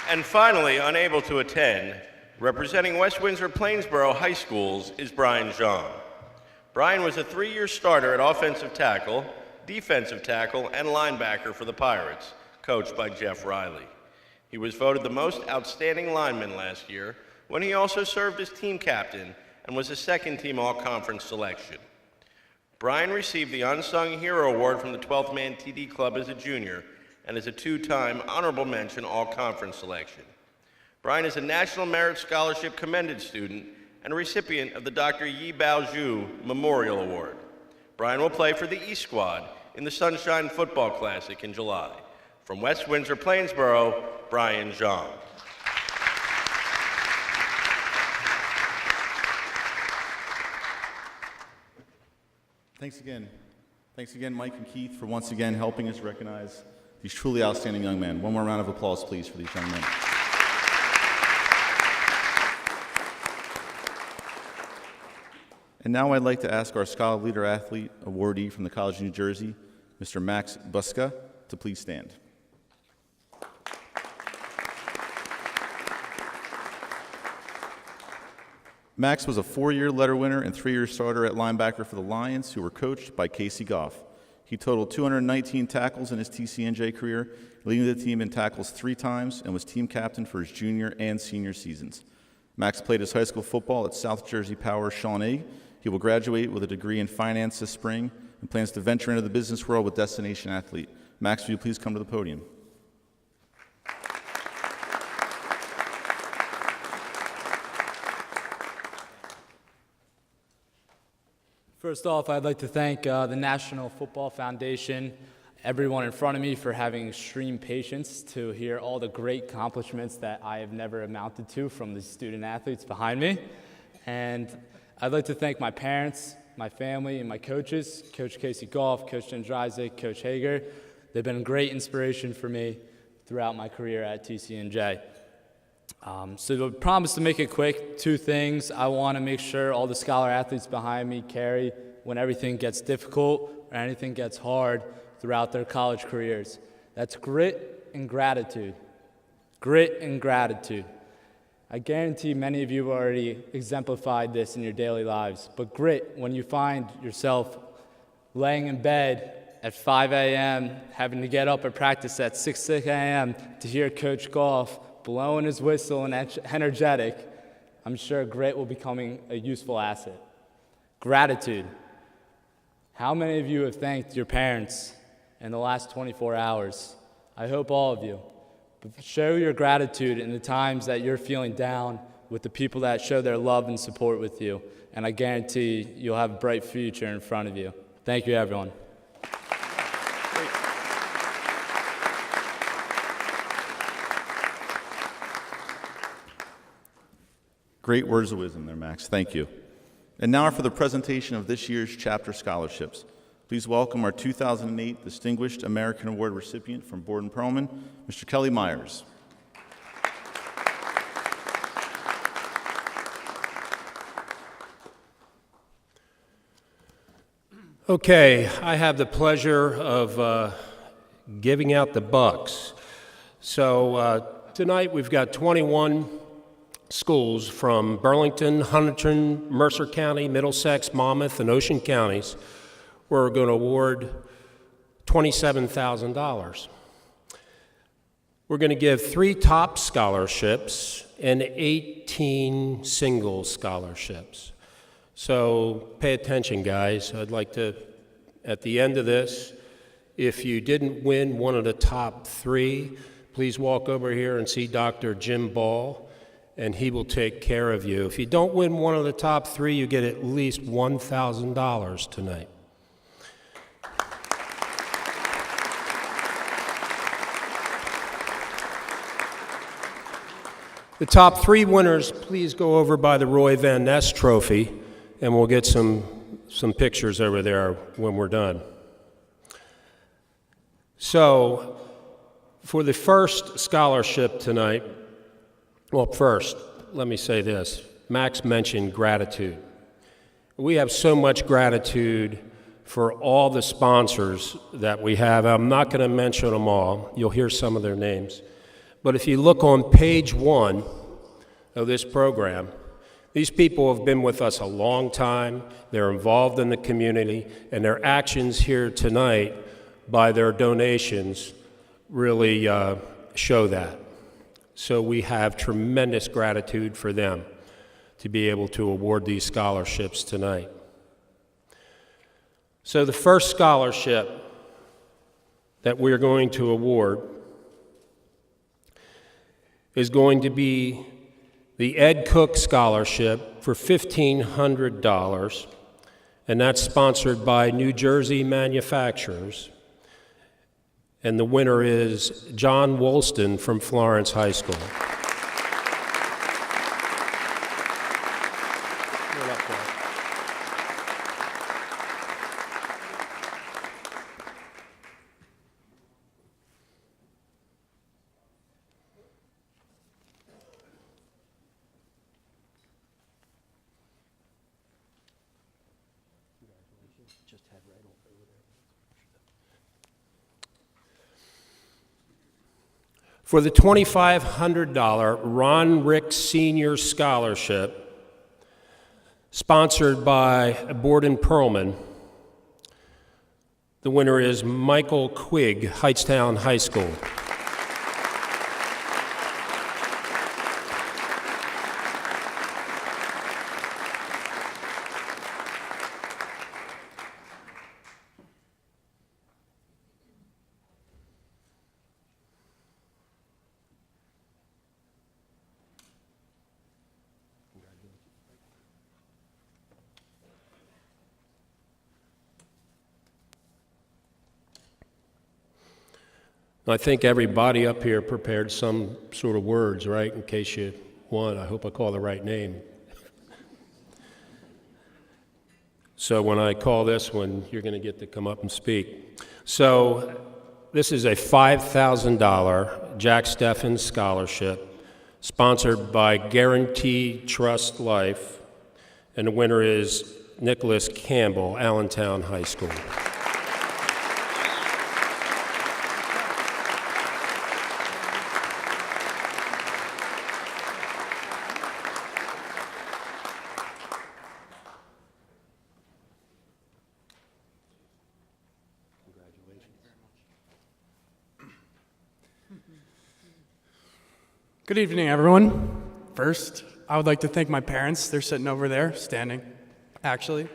And finally, unable to attend, representing West Windsor-Plainsboro High Schools is Brian Jean. Brian was a 3-year starter at offensive tackle, defensive tackle, and linebacker for the Pirates, coached by Jeff Riley. He was voted the most outstanding lineman last year when he also served as team captain and was a second-team all-conference selection. Brian received the Unsung Hero Award from the 12th Man TD Club as a junior and is a 2-time honorable mention all-conference selection. Brian is a National Merit Scholarship Commended student and a recipient of the Dr. Yi Bao Zhu Memorial Award. Brian will play for the East Squad in the Sunshine Football Classic in July. From West Windsor-Plainsboro, Brian Jean. Thanks again, Mike and Keith, for once again helping us recognize these truly outstanding young men. One more round of applause, please, for these young men. And now I'd like to ask our Scholar Leader Athlete awardee from the College of New Jersey, Mr. Max Buska, to please stand. Max was a 4-year letter winner and 3-year starter at linebacker for the Lions, who were coached by Casey Goff. He totaled 219 tackles in his TCNJ career, leading the team in tackles 3 times, and was team captain for his junior and senior seasons. Max played his high school football at South Jersey Power Shawnee. He will graduate with a degree in finance this spring and plans to venture into the business world with Destination Athlete. Max, will you please come to the podium? First off, I'd like to thank the National Football Foundation, everyone in front of me for having extreme patience to hear all the great accomplishments that I have never amounted to from the student athletes behind me. And I'd like to thank my parents, my family, and my coaches, Coach Casey Goff, Coach Jendrizik, Coach Hager. They've been a great inspiration for me throughout my career at TCNJ. So I promise to make it quick. 2 things. I want to make sure all the scholar athletes behind me carry when everything gets difficult or anything gets hard throughout their college careers. That's grit and gratitude. Grit and gratitude. I guarantee many of you have already exemplified this in your daily lives. But grit, when you find yourself laying in bed at 5 a.m., having to get up at practice at 6 a.m. to hear Coach Goff blowing his whistle and energetic, I'm sure grit will becoming a useful asset. Gratitude. How many of you have thanked your parents in the last 24 hours? I hope all of you. But show your gratitude in the times that you're feeling down with the people that show their love and support with you, and I guarantee you'll have a bright future in front of you. Thank you, everyone. Great words of wisdom there, Max. Thank you. And now for the presentation of this year's chapter scholarships. Please welcome our 2008 Distinguished American Award recipient from Borden-Perelman, Mr. Kelly Myers. Okay, I have the pleasure of giving out the bucks. So tonight we've got 21 schools from Burlington, Huntington, Mercer County, Middlesex, Monmouth, and Ocean counties. We're going to award $27,000. We're going to give 3 top scholarships and 18 single scholarships. So pay attention, guys. I'd like to, at the end of this, if you didn't win one of the top 3, please walk over here and see Dr. Jim Ball, and he will take care of you. If you don't win one of the top 3, you get at least $1,000 tonight. The top 3 winners, please go over by the Roy Van Ness Trophy, and we'll get some pictures over there when we're done. So, for the first scholarship tonight, well, first, let me say this. Max mentioned gratitude. We have so much gratitude for all the sponsors that we have. I'm not going to mention them all. You'll hear some of their names. But if you look on page 1 of this program, these people have been with us a long time. They're involved in the community, and their actions here tonight by their donations really show that. So we have tremendous gratitude for them to be able to award these scholarships tonight. So the first scholarship that we're going to award is going to be the Ed Cook Scholarship for $1,500, and that's sponsored by New Jersey Manufacturers. And the winner is John Woolston from Florence High School. For the $2,500 Ron Rick Senior Scholarship, sponsored by Borden-Perelman, the winner is Michael Quigg, Heightstown High School. I think everybody up here prepared some sort of words, right, in case you won. I hope I call the right name. So when I call this one, you're going to get to come up and speak. So this is a $5,000 Jack Steffens Scholarship sponsored by Guarantee Trust Life, and the winner is Nicholas Campbell, Allentown High School. Good evening, everyone. First, I would like to thank my parents. They're sitting over there, standing, actually.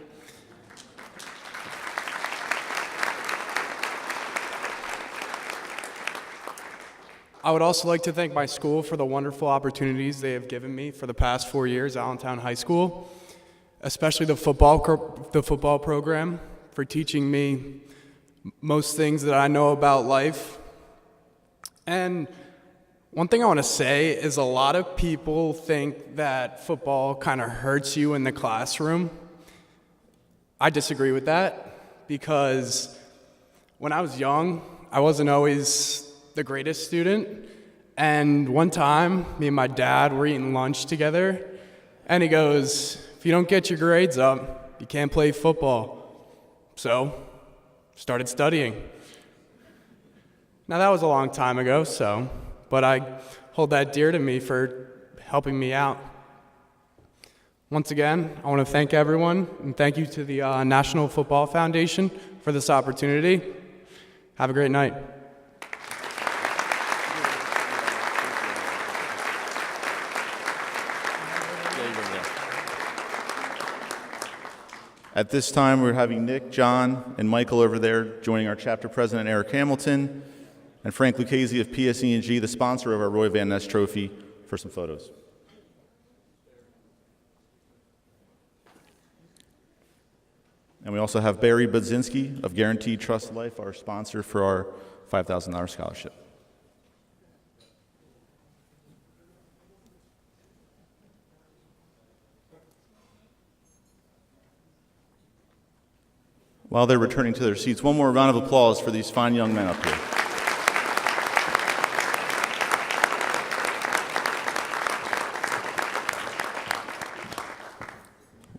I would also like to thank my school for the wonderful opportunities they have given me for the past 4 years, Allentown High School, especially the football program, for teaching me most things that I know about life. And one thing I want to say is a lot of people think that football kind of hurts you in the classroom. I disagree with that, because when I was young, I wasn't always the greatest student. And one time, me and my dad were eating lunch together, and he goes, "If you don't get your grades up, you can't play football." So, started studying. Now that was a long time ago, but I hold that dear to me for helping me out. Once again, I want to thank everyone, and thank you to the National Football Foundation for this opportunity. Have a great night. At this time, we're having Nick, John, and Michael over there joining our chapter president, Eric Hamilton, and Frank Lucchese of PSE&G, the sponsor of our Roy Van Ness Trophy, for some photos. And we also have Barry Budzinski of Guaranteed Trust Life, our sponsor for our $5,000 scholarship. While they're returning to their seats, one more round of applause for these fine young men up here.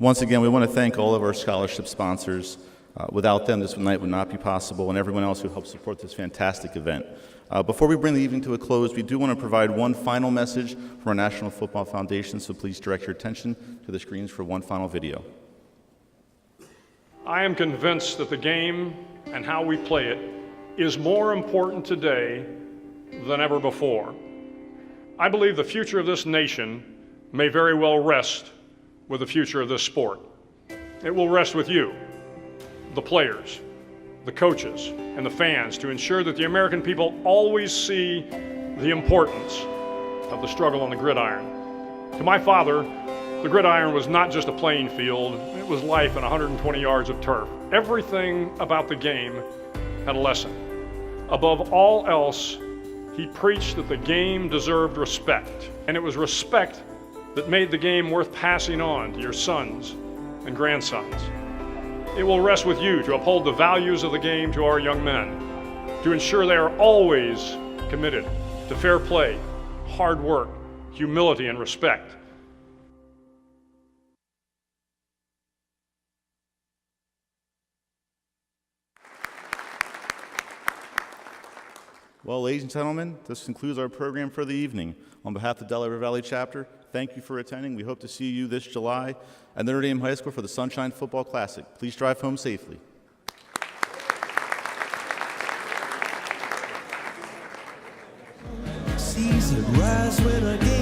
Once again, we want to thank all of our scholarship sponsors. Without them, this night would not be possible, and everyone else who helped support this fantastic event. Before we bring the evening to a close, we do want to provide one final message from our National Football Foundation, so please direct your attention to the screens for one final video. I am convinced that the game and how we play it is more important today than ever before. I believe the future of this nation may very well rest with the future of this sport. It will rest with you, the players, the coaches, and the fans, to ensure that the American people always see the importance of the struggle on the gridiron. To my father, the gridiron was not just a playing field, it was life and 120 yards of turf. Everything about the game had a lesson. Above all else, he preached that the game deserved respect, and it was respect that made the game worth passing on to your sons and grandsons. It will rest with you to uphold the values of the game to our young men, to ensure they are always committed to fair play, hard work, humility, and respect. Well, ladies and gentlemen, this concludes our program for the evening. On behalf of the Delaware Valley Chapter, thank you for attending. We hope to see you this July at Notre Dame High School for the Sunshine Football Classic. Please drive home safely. Seas that rise when I get